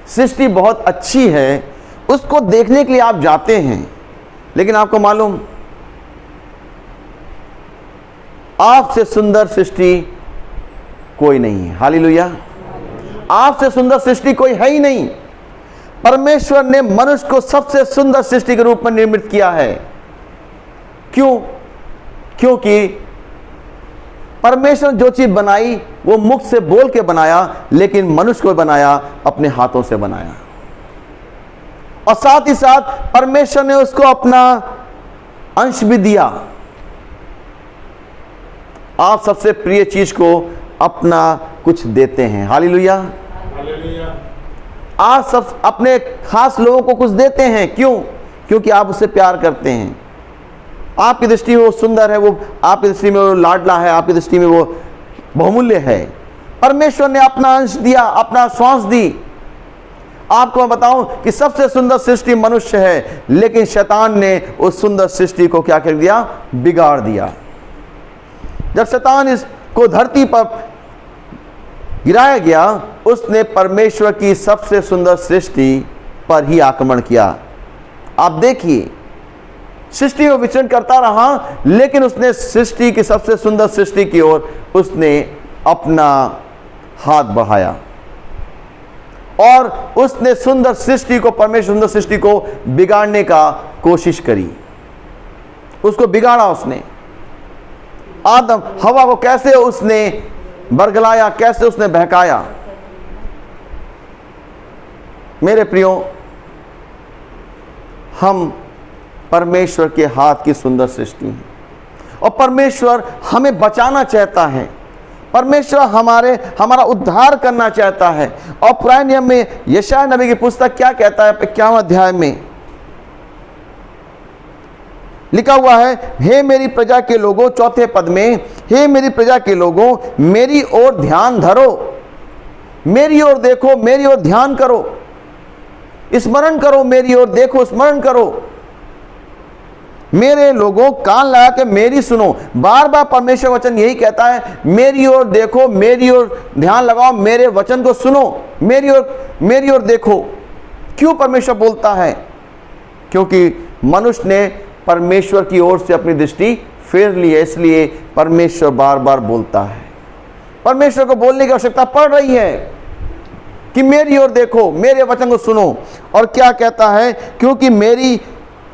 सृष्टि बहुत अच्छी है, उसको देखने के लिए आप जाते हैं, लेकिन आपको मालूम, आपसे सुंदर सृष्टि कोई नहीं है। हालेलुया। आपसे सुंदर सृष्टि कोई है ही नहीं। परमेश्वर ने मनुष्य को सबसे सुंदर सृष्टि के रूप में निर्मित किया है। क्यों? क्योंकि परमेश्वर जो चीज बनाई वो मुख से बोल के बनाया, लेकिन मनुष्य को बनाया अपने हाथों से बनाया। और साथ ही साथ परमेश्वर ने उसको अपना अंश भी दिया। आप सबसे प्रिय चीज को अपना कुछ देते हैं। हालेलुया। आप सब अपने खास लोगों को कुछ देते हैं। क्यों? क्योंकि आप उससे प्यार करते हैं। आपकी दृष्टि में वो सुंदर है, वो आपकी दृष्टि में वो लाडला है, आपकी दृष्टि में वो बहुमूल्य है। परमेश्वर ने अपना अंश दिया, अपना श्वास दी। आपको मैं बताऊं कि सबसे सुंदर सृष्टि मनुष्य है, लेकिन शैतान ने उस सुंदर सृष्टि को क्या कर दिया? बिगाड़ दिया। जब शैतान इसको धरती पर गिराया गया, उसने परमेश्वर की सबसे सुंदर सृष्टि पर ही आक्रमण किया। आप देखिए, सृष्टि में विचरण करता रहा, लेकिन उसने सृष्टि की सबसे सुंदर सृष्टि की ओर उसने अपना हाथ बढ़ाया और उसने सुंदर सृष्टि को, परमेश्वर सुंदर सृष्टि को बिगाड़ने का कोशिश करी, उसको बिगाड़ा उसने। आदम हवा को कैसे उसने बरगलाया, कैसे उसने बहकाया। मेरे प्रियो, हम परमेश्वर के हाथ की सुंदर सृष्टि हैं और परमेश्वर हमें बचाना चाहता है, परमेश्वर हमारा उद्धार करना चाहता है। और पुराने नियम में यशायाह नबी की पुस्तक क्या कहता है, 51 अध्याय में लिखा हुआ है, हे मेरी प्रजा के लोगों, चौथे पद में, हे मेरी प्रजा के लोगों, मेरी ओर ध्यान धरो, मेरी ओर देखो, मेरी ओर ध्यान करो, स्मरण करो, मेरी ओर देखो, स्मरण करो। मेरे लोगों, कान लगा के मेरी सुनो। बार बार परमेश्वर वचन यही कहता है, मेरी ओर देखो, मेरी ओर ध्यान लगाओ, मेरे वचन को सुनो, मेरी ओर देखो। क्यों परमेश्वर बोलता है? क्योंकि मनुष्य ने परमेश्वर की ओर से अपनी दृष्टि फेर ली है, इसलिए परमेश्वर बार बार बोलता है। परमेश्वर को बोलने की आवश्यकता पड़ रही है कि मेरी ओर देखो, मेरे वचन को सुनो। और क्या कहता है?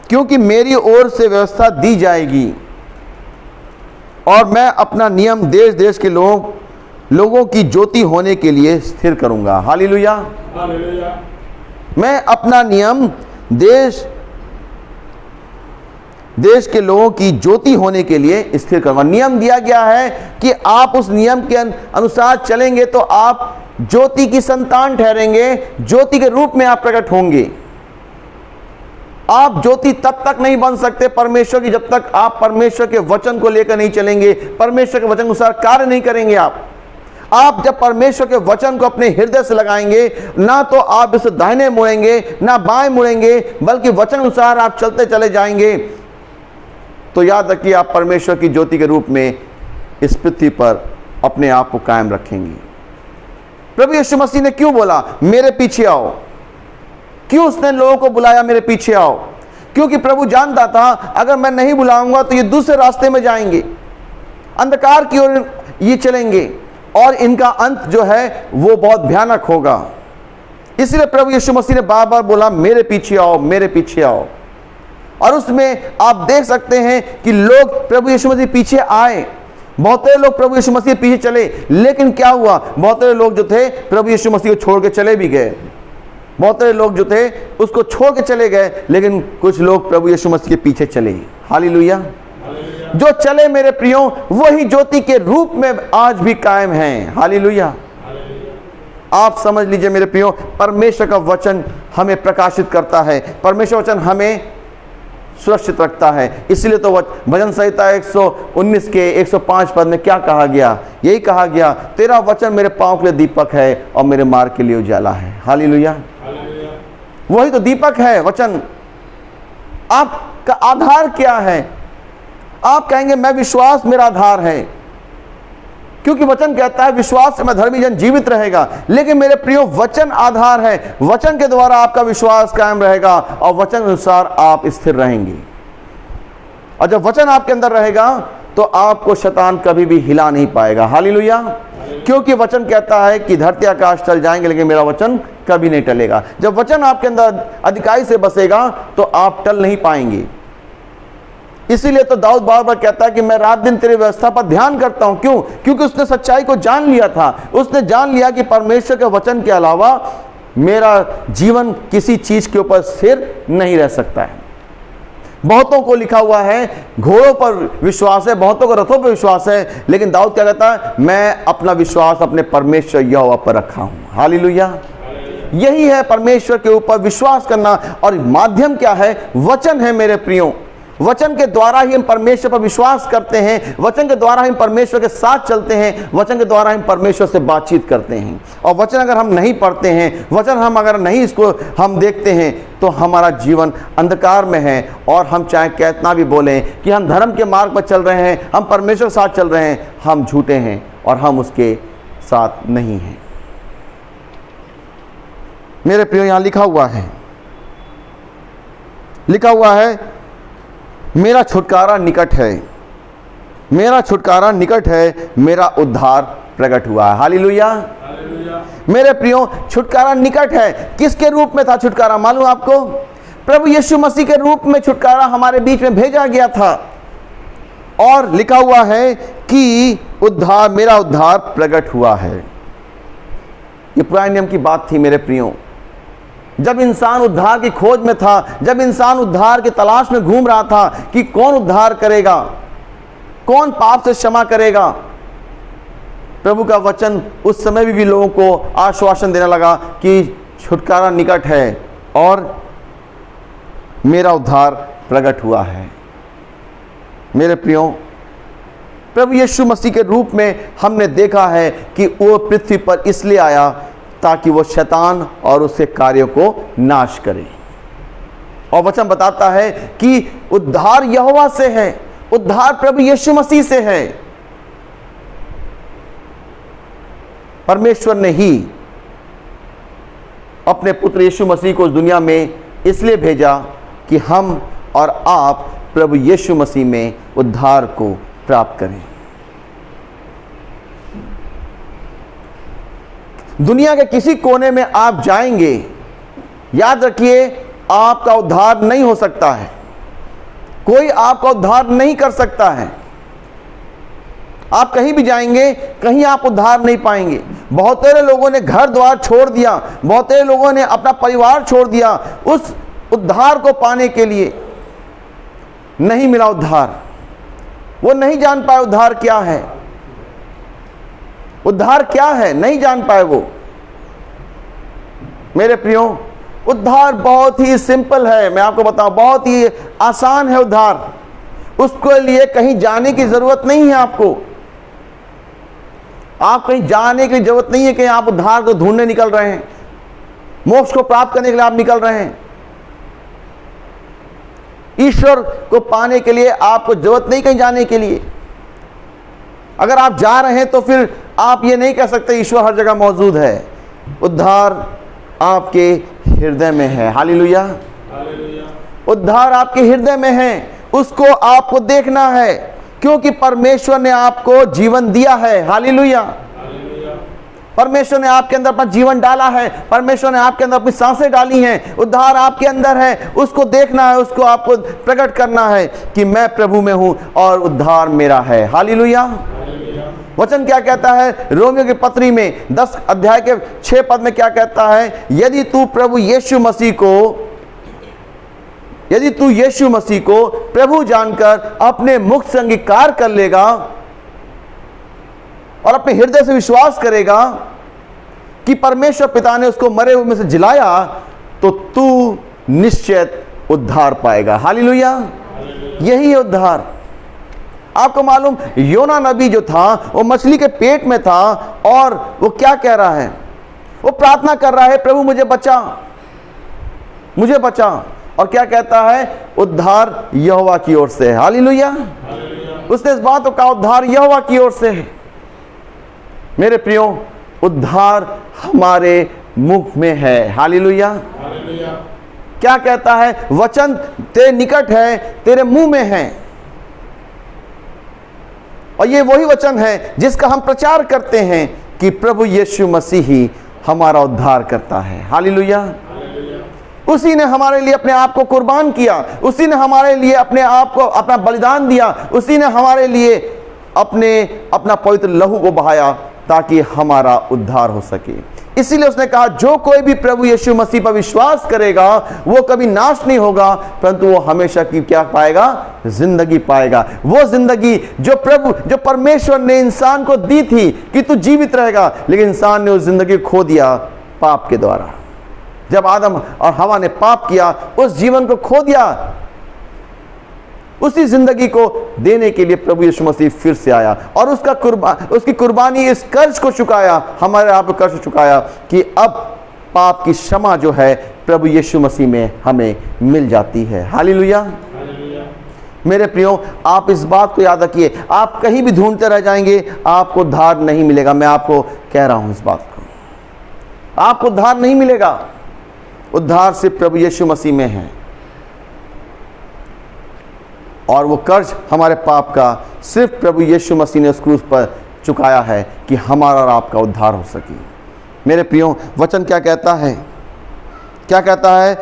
क्योंकि मेरी ओर से व्यवस्था दी जाएगी और मैं अपना नियम देश देश के लोगों की ज्योति होने के लिए स्थिर करूंगा। Hallelujah, hallelujah. मैं अपना नियम देश के लोगों की ज्योति होने के लिए स्थिर करूंगा। नियम दिया गया है कि आप उस नियम के अनुसार चलेंगे तो आप ज्योति की संतान ठहरेंगे, ज्योति के रूप में आप प्रकट होंगे। आप ज्योति तब तक नहीं बन सकते परमेश्वर की, जब तक आप परमेश्वर के वचन को लेकर नहीं चलेंगे, परमेश्वर के वचन के अनुसार कार्य नहीं करेंगे। आप जब परमेश्वर के वचन को अपने हृदय से लगाएंगे, ना तो आप इसे दाहिने मुड़ेंगे ना बाएं मुड़ेंगे, बल्कि वचन अनुसार आप चलते चले जाएंगे, तो याद रखिए आप परमेश्वर की ज्योति के रूप में इस पृथ्वी पर अपने आप को कायम रखेंगे। प्रभु यीशु मसीह ने क्यों बोला मेरे पीछे आओ? क्यों उसने लोगों को बुलाया मेरे पीछे आओ? क्योंकि प्रभु जानता था अगर मैं नहीं बुलाऊंगा तो ये दूसरे रास्ते में जाएंगे, अंधकार की ओर ये चलेंगे और इनका अंत जो है वो बहुत भयानक होगा। इसलिए प्रभु यीशु मसीह ने बार बार बोला मेरे पीछे आओ, मेरे पीछे आओ। और उसमें आप देख सकते हैं कि लोग प्रभु यीशु मसीह पीछे आए, बहुत सारे लोग प्रभु यीशु मसीह पीछे चले, लेकिन क्या हुआ? बहुत सारे लोग जो थे प्रभु यीशु मसीह को छोड़ के चले भी गए, बहुत सारे लोग जो थे उसको छोड़ के चले गए, लेकिन कुछ लोग प्रभु यीशु मसीह के पीछे चले। हालेलुया। जो चले मेरे प्रियो, वही ज्योति के रूप में आज भी कायम हैं। हालेलुया। आप समझ लीजिए मेरे प्रियो, परमेश्वर का वचन हमें प्रकाशित करता है, परमेश्वर वचन हमें सुरक्षित रखता है। इसलिए तो भजन संहिता 119 के 105 पद में क्या कहा गया? यही कहा गया, तेरा वचन मेरे पांव के लिए दीपक है और मेरे मार्ग के लिए उजाला है। हालेलुया। वही तो दीपक है वचन। आपका आधार क्या है? आप कहेंगे मैं विश्वास मेरा आधार है, क्योंकि वचन कहता है विश्वास से मैं धर्मी जन जीवित रहेगा। लेकिन मेरे प्रियो, वचन आधार है, वचन के द्वारा आपका विश्वास कायम रहेगा और वचन अनुसार आप स्थिर रहेंगे। और जब वचन आपके अंदर रहेगा तो आपको शैतान कभी भी हिला नहीं पाएगा। हालेलुया। क्योंकि वचन कहता है कि धरती आकाश टल जाएंगे लेकिन मेरा वचन कभी नहीं टलेगा। जब वचन आपके अंदर अधिकारी से बसेगा तो आप टल नहीं पाएंगे। इसीलिए तो दाऊद बार बार कहता है कि मैं रात दिन तेरी व्यवस्था पर ध्यान करता हूं। क्यों? क्योंकि उसने सच्चाई को जान लिया था। उसने जान लिया कि परमेश्वर के वचन के अलावा मेरा जीवन किसी चीज के ऊपर स्थिर नहीं रह सकता है। बहुतों को लिखा हुआ है घोड़ों पर विश्वास है, बहुतों को रथों पर विश्वास है, लेकिन दाऊद क्या कहता है? मैं अपना विश्वास अपने परमेश्वर यहोवा पर रखा हूं। हालेलुया। यही है परमेश्वर के ऊपर विश्वास करना। और माध्यम क्या है? वचन है मेरे प्रियो। वचन के द्वारा ही हम परमेश्वर पर विश्वास करते हैं, वचन के द्वारा हम परमेश्वर के साथ चलते हैं, वचन के द्वारा हम परमेश्वर से बातचीत करते हैं। और वचन अगर हम नहीं पढ़ते हैं, वचन हम अगर नहीं इसको हम देखते हैं, तो हमारा जीवन अंधकार में है। और हम चाहे कितना भी बोलें कि हम धर्म के मार्ग पर चल रहे हैं, हम परमेश्वर के साथ चल रहे हैं, हम झूठे हैं और हम उसके साथ नहीं हैं। मेरे प्रियो, यहां लिखा हुआ है लिखा हुआ है, मेरा छुटकारा निकट है, मेरा छुटकारा निकट है, मेरा उद्धार प्रकट हुआ है। हालेलुया। मेरे प्रियो, छुटकारा निकट है। किसके रूप में था छुटकारा मालूम आपको? प्रभु यीशु मसीह के रूप में छुटकारा हमारे बीच में भेजा गया था। और लिखा हुआ है कि उद्धार, मेरा उद्धार प्रकट हुआ है। ये पुराने नियम की बात थी मेरे प्रियो। जब इंसान उद्धार की खोज में था, जब इंसान उद्धार की तलाश में घूम रहा था कि कौन उद्धार करेगा, कौन पाप से क्षमा करेगा, प्रभु का वचन उस समय भी लोगों को आश्वासन देने लगा कि छुटकारा निकट है और मेरा उद्धार प्रकट हुआ है। मेरे प्रियो, प्रभु यीशु मसीह के रूप में हमने देखा है कि वो पृथ्वी पर इसलिए आया ताकि वो शैतान और उसके कार्यों को नाश करे। और वचन बताता है कि उद्धार यहोवा से है, उद्धार प्रभु यीशु मसीह से है। परमेश्वर ने ही अपने पुत्र यीशु मसीह को इस दुनिया में इसलिए भेजा कि हम और आप प्रभु यीशु मसीह में उद्धार को प्राप्त करें। दुनिया के किसी कोने में आप जाएंगे, याद रखिए आपका उद्धार नहीं हो सकता है, कोई आपका उद्धार नहीं कर सकता है। आप कहीं भी जाएंगे, कहीं आप उद्धार नहीं पाएंगे। बहुत सारे लोगों ने घर द्वार छोड़ दिया, बहुत सारे लोगों ने अपना परिवार छोड़ दिया उस उद्धार को पाने के लिए। नहीं मिला उद्धार, वो नहीं जान पाए उद्धार क्या है, उद्धार क्या है नहीं जान पाए वो। मेरे प्रियो, उद्धार बहुत ही सिंपल है, मैं आपको बताऊं, बहुत ही आसान है उद्धार। उसके लिए कहीं जाने की जरूरत नहीं है आपको, आप कहीं जाने की जरूरत नहीं है कि आप उद्धार को ढूंढने निकल रहे हैं, मोक्ष को प्राप्त करने के लिए आप निकल रहे हैं। ईश्वर को पाने के लिए आपको जरूरत नहीं कहीं जाने के लिए। अगर आप जा रहे हैं तो फिर आप ये नहीं कह सकते ईश्वर हर जगह मौजूद है। उद्धार आपके हृदय में है। हालेलुया। उद्धार आपके हृदय में है, उसको आपको देखना है, क्योंकि परमेश्वर ने आपको जीवन दिया है। हालेलुया। परमेश्वर ने आपके अंदर अपना जीवन डाला है, परमेश्वर ने आपके अंदर अपनी सांसें डाली हैं, उद्धार आपके अंदर है। उसको देखना है, उसको आपको प्रकट करना है कि मैं प्रभु में हूं और उद्धार मेरा है। हालेलुया। वचन क्या कहता है? रोमियो की पत्री में 10 अध्याय के 6 पद में क्या कहता है? यदि तू यीशु मसीह को प्रभु जानकर अपने मुख से अंगीकार कर लेगा और अपने हृदय से विश्वास करेगा कि परमेश्वर पिता ने उसको मरे हुए में से जिलाया, तो तू निश्चित उद्धार पाएगा। हालेलुया। यही है उद्धार। आपको मालूम, योना नबी जो था वो मछली के पेट में था और वो क्या कह रहा है? वो प्रार्थना कर रहा है, प्रभु मुझे बचा, मुझे बचा। और क्या कहता है? उद्धार यहोवा की ओर से है। हालेलुया। उसने इस बात को कहा, उद्धार यहोवा की ओर से है। मेरे प्रियो, उद्धार हमारे मुख में है। हालेलुया। क्या कहता है? वचन तेरे निकट है, तेरे मुंह में है। और ये वही वचन है जिसका हम प्रचार करते हैं कि प्रभु यीशु मसीह ही हमारा उद्धार करता है। हालेलुया। उसी ने हमारे लिए अपने आप को कुर्बान किया, उसी ने हमारे लिए अपने आप को अपना बलिदान दिया, उसी ने हमारे लिए अपना पवित्र लहू को बहाया ताकि हमारा उद्धार हो सके। इसीलिए उसने कहा, जो कोई भी प्रभु यीशु मसीह पर विश्वास करेगा वो कभी नाश नहीं होगा, परंतु वो हमेशा की क्या पाएगा? जिंदगी पाएगा। वो जिंदगी जो परमेश्वर ने इंसान को दी थी कि तू जीवित रहेगा, लेकिन इंसान ने उस जिंदगी को खो दिया पाप के द्वारा। जब आदम और हवा ने पाप किया, उस जीवन को खो दिया। उसी जिंदगी को देने के लिए प्रभु यीशु मसीह फिर से आया और उसकी कुर्बानी इस कर्ज को चुकाया, हमारे आप कर्ज चुकाया कि अब पाप की क्षमा जो है प्रभु यीशु मसीह में हमें मिल जाती है। हालेलुया। मेरे प्रियो, आप इस बात को याद रखिए, आप कहीं भी ढूंढते रह जाएंगे, आपको उद्धार नहीं मिलेगा। मैं आपको कह रहा हूं इस बात को, आपको उद्धार नहीं मिलेगा। उद्धार सिर्फ प्रभु यीशु मसीह में है। और वो कर्ज हमारे पाप का सिर्फ प्रभु यीशु मसीह ने उस क्रूस पर चुकाया है कि हमारा और आपका उद्धार हो सके। मेरे प्रियो, वचन क्या कहता है? क्या कहता है?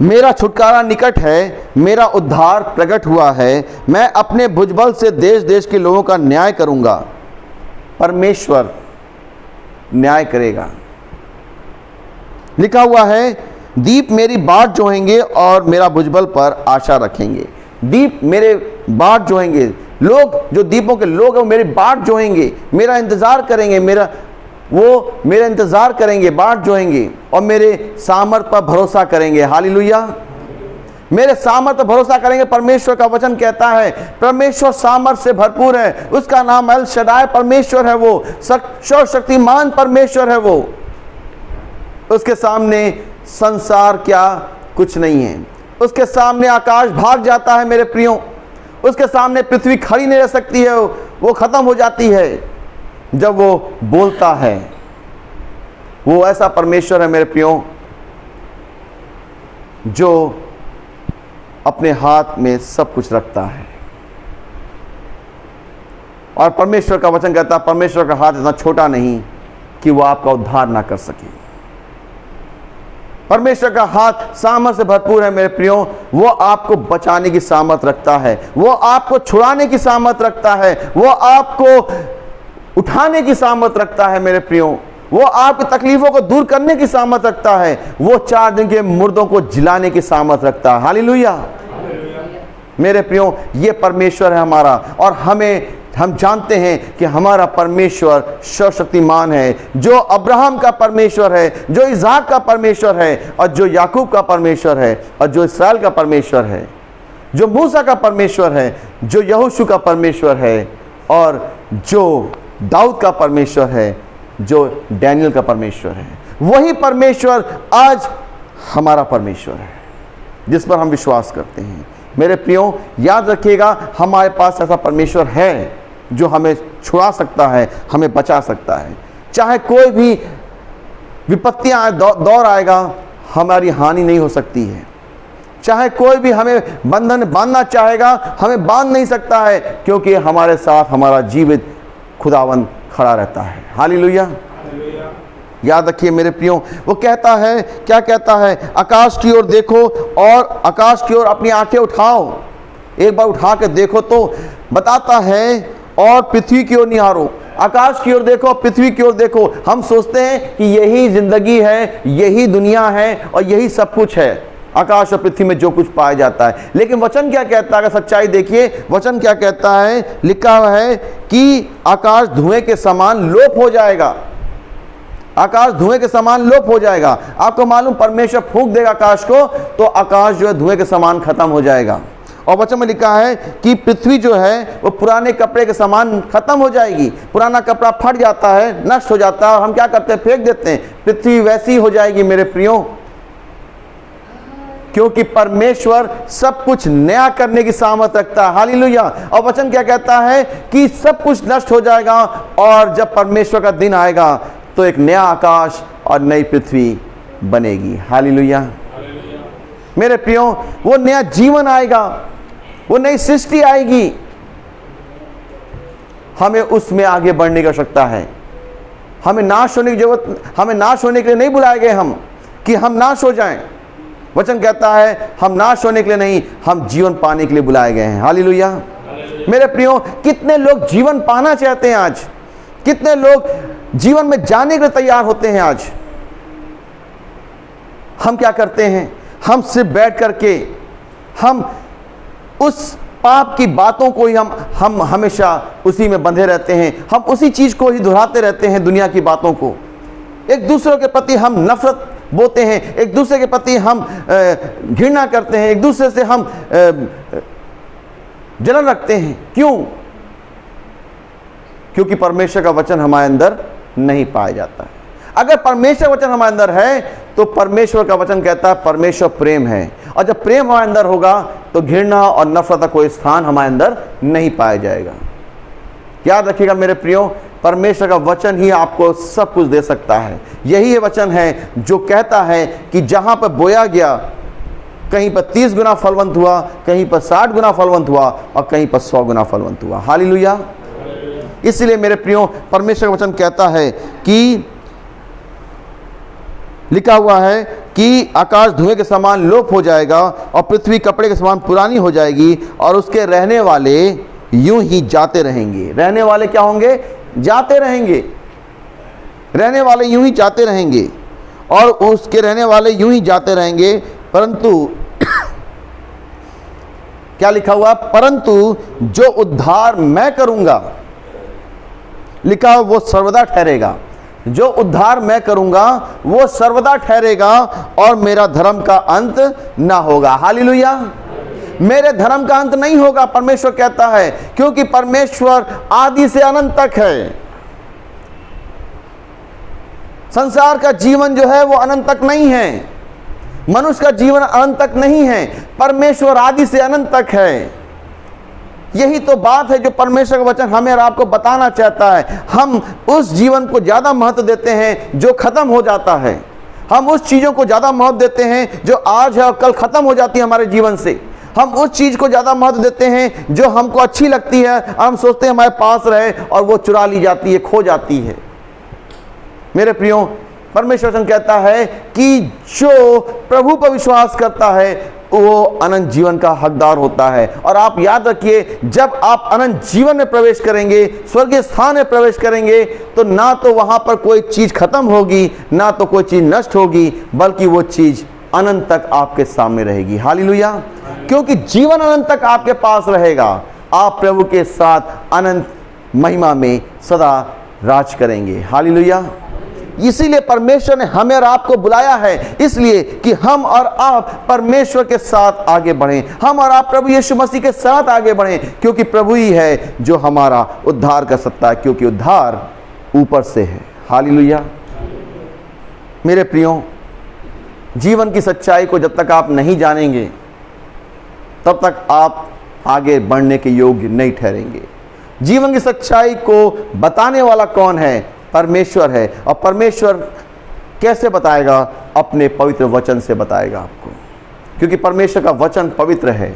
मेरा छुटकारा निकट है, मेरा उद्धार प्रकट हुआ है, मैं अपने भुजबल से देश देश के लोगों का न्याय करूंगा। परमेश्वर न्याय करेगा। लिखा हुआ है, दीप मेरी बाट जोहेंगे और मेरा भुजबल पर आशा रखेंगे। दीप मेरे बाट जोहेंगे, लोग जो दीपों के लोग हैं वो मेरी बाट जोहेंगे, मेरा इंतजार करेंगे, मेरा इंतजार करेंगे, बाट जोहेंगे और मेरे सामर्थ पर भरोसा करेंगे। हालेलुया। मेरे सामर्थ पर भरोसा करेंगे। परमेश्वर का वचन कहता है परमेश्वर सामर्थ से भरपूर है, उसका नाम एल शदाय परमेश्वर है, वो सर्वशक्तिमान परमेश्वर है। वो उसके सामने संसार क्या कुछ नहीं है, उसके सामने आकाश भाग जाता है। मेरे प्रियो, उसके सामने पृथ्वी खड़ी नहीं रह सकती है, वो खत्म हो जाती है जब वो बोलता है। वो ऐसा परमेश्वर है मेरे प्रियो जो अपने हाथ में सब कुछ रखता है। और परमेश्वर का वचन कहता है परमेश्वर का हाथ इतना छोटा नहीं कि वो आपका उद्धार ना कर सके। परमेश्वर का हाथ सामर्थ से भरपूर है मेरे प्रियो। वो आपको बचाने की सामर्थ रखता है, वो आपको छुड़ाने की सामर्थ रखता है, वो आपको उठाने की सामर्थ रखता है मेरे प्रियो। वो आपकी तकलीफों को दूर करने की सामर्थ रखता है, वो 4 दिन के मुर्दों को जिलाने की सामर्थ रखता है। हालेलुया। मेरे प्रियो, ये परमेश्वर है हमारा, और हम जानते हैं कि हमारा परमेश्वर सर्वशक्तिमान है, जो अब्राहम का परमेश्वर है, जो इसहाक का परमेश्वर है, और जो याकूब का परमेश्वर है, और जो इस्राएल का परमेश्वर है, जो मूसा का परमेश्वर है, जो यहोशू का परमेश्वर है, और जो दाऊद का परमेश्वर है, जो डैनियल का परमेश्वर है। वही परमेश्वर आज हमारा परमेश्वर है जिस पर हम विश्वास करते हैं। मेरे प्रियो, याद रखिएगा हमारे पास ऐसा परमेश्वर है जो हमें छुड़ा सकता है, हमें बचा सकता है। चाहे कोई भी विपत्तियां आए, दौर आएगा, हमारी हानि नहीं हो सकती है। चाहे कोई भी हमें बंधन बांधना चाहेगा, हमें बांध नहीं सकता है, क्योंकि हमारे साथ हमारा जीवित खुदावंद खड़ा रहता है। हालेलुया। याद रखिए मेरे प्रियो, वो कहता है, क्या कहता है? आकाश की ओर देखो और आकाश की ओर अपनी आंखें उठाओ। एक बार उठा के देखो तो बताता है, और पृथ्वी की ओर निहारो। आकाश की ओर देखो, पृथ्वी की ओर देखो। हम सोचते हैं कि यही जिंदगी है, यही दुनिया है और यही सब कुछ है, आकाश और पृथ्वी में जो कुछ पाया जाता है। लेकिन वचन क्या कहता है? अगर सच्चाई देखिए, वचन क्या कहता है? लिखा हुआ है कि आकाश धुएं के समान लोप हो जाएगा। आकाश धुएं के समान लोप हो जाएगा। आपको मालूम, परमेश्वर फूंक देगा आकाश को तो आकाश जो है धुएं के समान खत्म हो जाएगा। और वचन में लिखा है कि पृथ्वी जो है वो पुराने कपड़े के समान खत्म हो जाएगी। पुराना कपड़ा फट जाता है, नष्ट हो जाता है, और हम क्या करते हैं? फेंक देते हैं। पृथ्वी वैसी हो जाएगी मेरे प्रियो, क्योंकि परमेश्वर सब कुछ नया करने की सामर्थ रखता है। हालेलुया। और वचन क्या कहता है कि सब कुछ नष्ट हो जाएगा, और जब परमेश्वर का दिन आएगा तो एक नया आकाश और नई पृथ्वी बनेगी। हालेलुया। मेरे प्रियो, वो नया जीवन आएगा, वो नई सृष्टि आएगी। हमें उसमें आगे बढ़ने की आवश्यकता है। हमें नाश होने की जरूरत, हमें नाश होने के लिए नहीं बुलाए गए हम कि हम नाश हो जाएं। वचन कहता है हम नाश होने के लिए नहीं, हम जीवन पाने के लिए बुलाए गए हैं। हालेलुया। मेरे प्रियो, कितने लोग जीवन पाना चाहते हैं आज, कितने लोग जीवन में जाने के लिए तैयार होते हैं आज। हम क्या करते हैं? हम सिर्फ बैठ करके हम उस पाप की बातों को ही हम हमेशा उसी में बंधे रहते हैं। हम उसी चीज को ही दोहराते रहते हैं, दुनिया की बातों को। एक दूसरे के प्रति हम नफरत बोते हैं, एक दूसरे के प्रति हम घृणा करते हैं, एक दूसरे से हम जलन रखते हैं। क्यों? क्योंकि परमेश्वर का वचन हमारे अंदर नहीं पाया जाता है। अगर परमेश्वर वचन हमारे अंदर है तो परमेश्वर का वचन कहता है परमेश्वर प्रेम है, और जब प्रेम हमारे अंदर होगा तो घृणा और नफरत का कोई स्थान हमारे अंदर नहीं पाया जाएगा। याद रखिएगा मेरे प्रियो, परमेश्वर का वचन ही आपको सब कुछ दे सकता है। यही वचन है जो कहता है कि जहां पर बोया गया कहीं पर 30 गुना फलवंत हुआ, कहीं पर 60 गुना फलवंत हुआ और कहीं पर 100 गुना फलवंत हुआ। हालेलुया। इसलिए मेरे प्रियो, परमेश्वर का वचन कहता है कि लिखा हुआ है कि आकाश धुएं के समान लोप हो जाएगा और पृथ्वी कपड़े के समान पुरानी हो जाएगी और उसके रहने वाले यूं ही जाते रहेंगे। रहने वाले क्या होंगे? जाते रहेंगे। रहने वाले यूं ही जाते रहेंगे और उसके रहने वाले यूं ही जाते रहेंगे। परंतु क्या लिखा हुआ? परंतु जो उद्धार मैं करूंगा, लिखा हुआ, वो सर्वदा ठहरेगा। जो उद्धार मैं करूंगा वो सर्वदा ठहरेगा और मेरा धर्म का अंत ना होगा। हालेलुया। मेरे धर्म का अंत नहीं होगा, परमेश्वर कहता है, क्योंकि परमेश्वर आदि से अनंत तक है। संसार का जीवन जो है वो अनंत तक नहीं है, मनुष्य का जीवन अनंत तक नहीं है, परमेश्वर आदि से अनंत तक है। यही तो बात है जो परमेश्वर का वचन हमें और आपको बताना चाहता है। हम उस जीवन को ज्यादा महत्व देते हैं जो खत्म हो जाता है। हम उस चीजों को ज्यादा महत्व देते हैं जो आज है और कल खत्म हो जाती है हमारे जीवन से। हम उस चीज को ज्यादा महत्व देते हैं जो हमको अच्छी लगती है और हम सोचते हैं हमारे पास रहे और वो चुरा ली जाती है, खो जाती है। मेरे प्रियो, परमेश्वर वचन कहता है कि जो प्रभु पर विश्वास करता है वो अनंत जीवन का हकदार होता है। और आप याद रखिए, जब आप अनंत जीवन में प्रवेश करेंगे, स्वर्गीय स्थान में प्रवेश करेंगे, तो ना तो वहां पर कोई चीज खत्म होगी, ना तो कोई चीज नष्ट होगी, बल्कि वो चीज अनंत तक आपके सामने रहेगी। हालेलुया। क्योंकि जीवन अनंत तक आपके पास रहेगा। आप प्रभु के साथ अनंत महिमा में सदा राज करेंगे। हालेलुया। इसीलिए परमेश्वर ने हमें और आपको बुलाया है, इसलिए कि हम और आप परमेश्वर के साथ आगे बढ़ें, हम और आप प्रभु यीशु मसीह के साथ आगे बढ़ें, क्योंकि प्रभु ही है जो हमारा उद्धार कर सकता है, क्योंकि उद्धार ऊपर से है। हालेलुया। मेरे प्रियो, जीवन की सच्चाई को जब तक आप नहीं जानेंगे तब तक आप आगे बढ़ने के योग्य नहीं ठहरेंगे। जीवन की सच्चाई को बताने वाला कौन है? परमेश्वर है। और परमेश्वर कैसे बताएगा? अपने पवित्र वचन से बताएगा आपको, क्योंकि परमेश्वर का वचन पवित्र है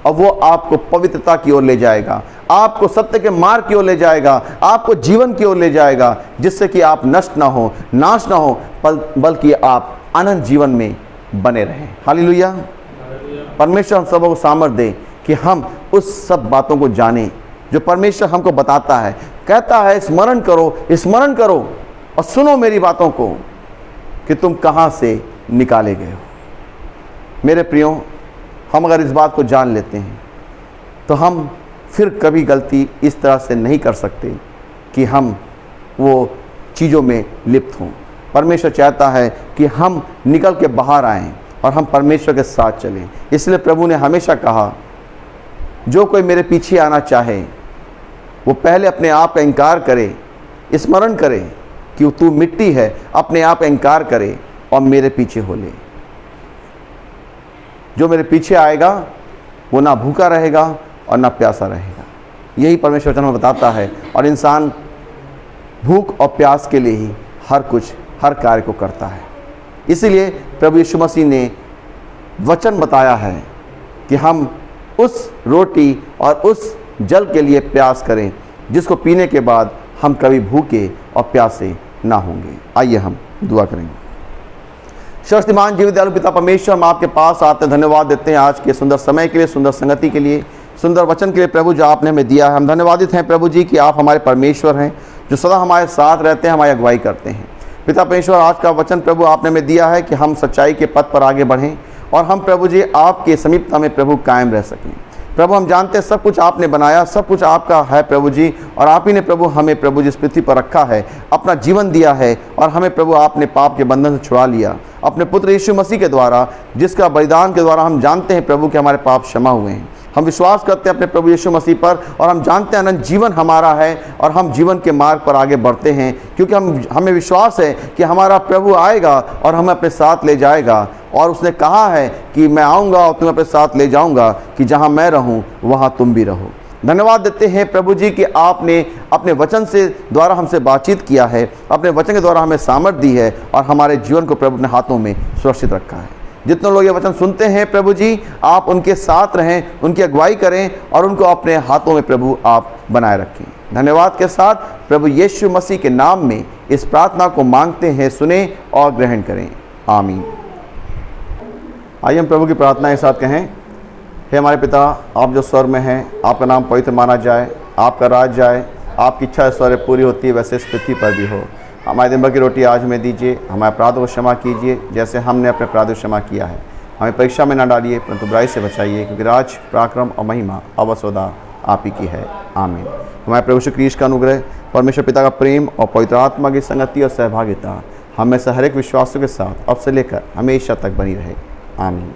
और वो आपको पवित्रता की ओर ले जाएगा, आपको सत्य के मार्ग की ओर ले जाएगा, आपको जीवन की ओर ले जाएगा, जिससे कि आप नष्ट ना हो, नाश ना हो, बल्कि आप अनंत जीवन में बने रहें। हालेलुया। परमेश्वर हम सबको सामर्थ दे कि हम उस सब बातों को जानें जो परमेश्वर हमको बताता है। कहता है स्मरण करो और सुनो मेरी बातों को कि तुम कहाँ से निकाले गए हो। मेरे प्रियो, हम अगर इस बात को जान लेते हैं तो हम फिर कभी गलती इस तरह से नहीं कर सकते कि हम वो चीज़ों में लिप्त हों। परमेश्वर चाहता है कि हम निकल के बाहर आएँ और हम परमेश्वर के साथ चलें। इसलिए प्रभु ने हमेशा कहा, जो कोई मेरे पीछे आना चाहे वो पहले अपने आप का इनकार करे, स्मरण करे कि तू मिट्टी है, अपने आप का इनकार करे और मेरे पीछे हो ले। जो मेरे पीछे आएगा वो ना भूखा रहेगा और ना प्यासा रहेगा। यही परमेश्वर वचन में बताता है। और इंसान भूख और प्यास के लिए ही हर कार्य को करता है। इसीलिए प्रभु यीशु मसीह ने वचन बताया है कि हम उस रोटी और उस जल के लिए प्यास करें जिसको पीने के बाद हम कभी भूखे और प्यासे ना होंगे। आइए हम दुआ करेंगे। सर्वशक्तिमान जीवित दयालु पिता परमेश्वर, हम आपके पास आते धन्यवाद देते हैं आज के सुंदर समय के लिए, सुंदर संगति के लिए, सुंदर वचन के लिए प्रभु जो आपने हमें दिया है। हम धन्यवादित हैं प्रभु जी कि आप हमारे परमेश्वर हैं जो सदा हमारे साथ रहते हैं, हमारी अगुवाई करते हैं। पिता परमेश्वर, आज का वचन प्रभु आपने हमें दिया है कि हम सच्चाई के पथ पर आगे बढ़ें और हम प्रभु जी आपके समीपता में प्रभु कायम रह सकें। प्रभु हम जानते हैं सब कुछ आपने बनाया, सब कुछ आपका है प्रभु जी, और आप ही ने प्रभु हमें प्रभु जिस पृथ्वी पर रखा है, अपना जीवन दिया है और हमें प्रभु आपने पाप के बंधन से छुड़ा लिया अपने पुत्र यीशु मसीह के द्वारा, जिसका बलिदान के द्वारा हम जानते हैं प्रभु कि हमारे पाप क्षमा हुए हैं। हम विश्वास करते हैं अपने प्रभु यीशु मसीह पर और हम जानते हैं अनंत जीवन हमारा है और हम जीवन के मार्ग पर आगे बढ़ते हैं, क्योंकि हमें विश्वास है कि हमारा प्रभु आएगा और हमें अपने साथ ले जाएगा। और उसने कहा है कि मैं आऊँगा और तुम्हें अपने साथ ले जाऊँगा, कि जहाँ मैं रहूँ वहाँ तुम भी रहो। धन्यवाद देते हैं प्रभु जी कि आपने अपने वचन से द्वारा हमसे बातचीत किया है, अपने वचन के द्वारा हमें सामर्थ दी है और हमारे जीवन को प्रभु अपने हाथों में सुरक्षित रखा है। जितने लोग ये वचन सुनते हैं प्रभु जी, आप उनके साथ रहें, उनकी अगुवाई करें और उनको अपने हाथों में प्रभु आप बनाए रखें। धन्यवाद के साथ प्रभु यीशु मसीह के नाम में इस प्रार्थना को मांगते हैं, सुने और ग्रहण करें, आमीन। आइए हम प्रभु की प्रार्थना के साथ कहें। हे हमारे पिता, आप जो स्वर्ग में हैं, आपका नाम पवित्र माना जाए, आपका राज जाए, आपकी इच्छा स्वर्ग में पूरी होती है वैसे इस पृथ्वी पर भी हो। हमारे दिन भर की रोटी आज हमें दीजिए, हमारे अपराधों को क्षमा कीजिए जैसे हमने अपने अपराधों को क्षमा किया है। हमें परीक्षा में न डालिए परंतु बुराई से बचाइए, क्योंकि राज, पराक्रम और महिमा अब सदा आप ही की है, आमीन। हमारे प्रभु यीशु क्रीस्त का अनुग्रह, परमेश्वर पिता का प्रेम और पवित्र आत्मा की संगति और सहभागिता हम में से हर एक विश्वासियों के साथ अब से लेकर हमेशा तक बनी रहे, आमीन।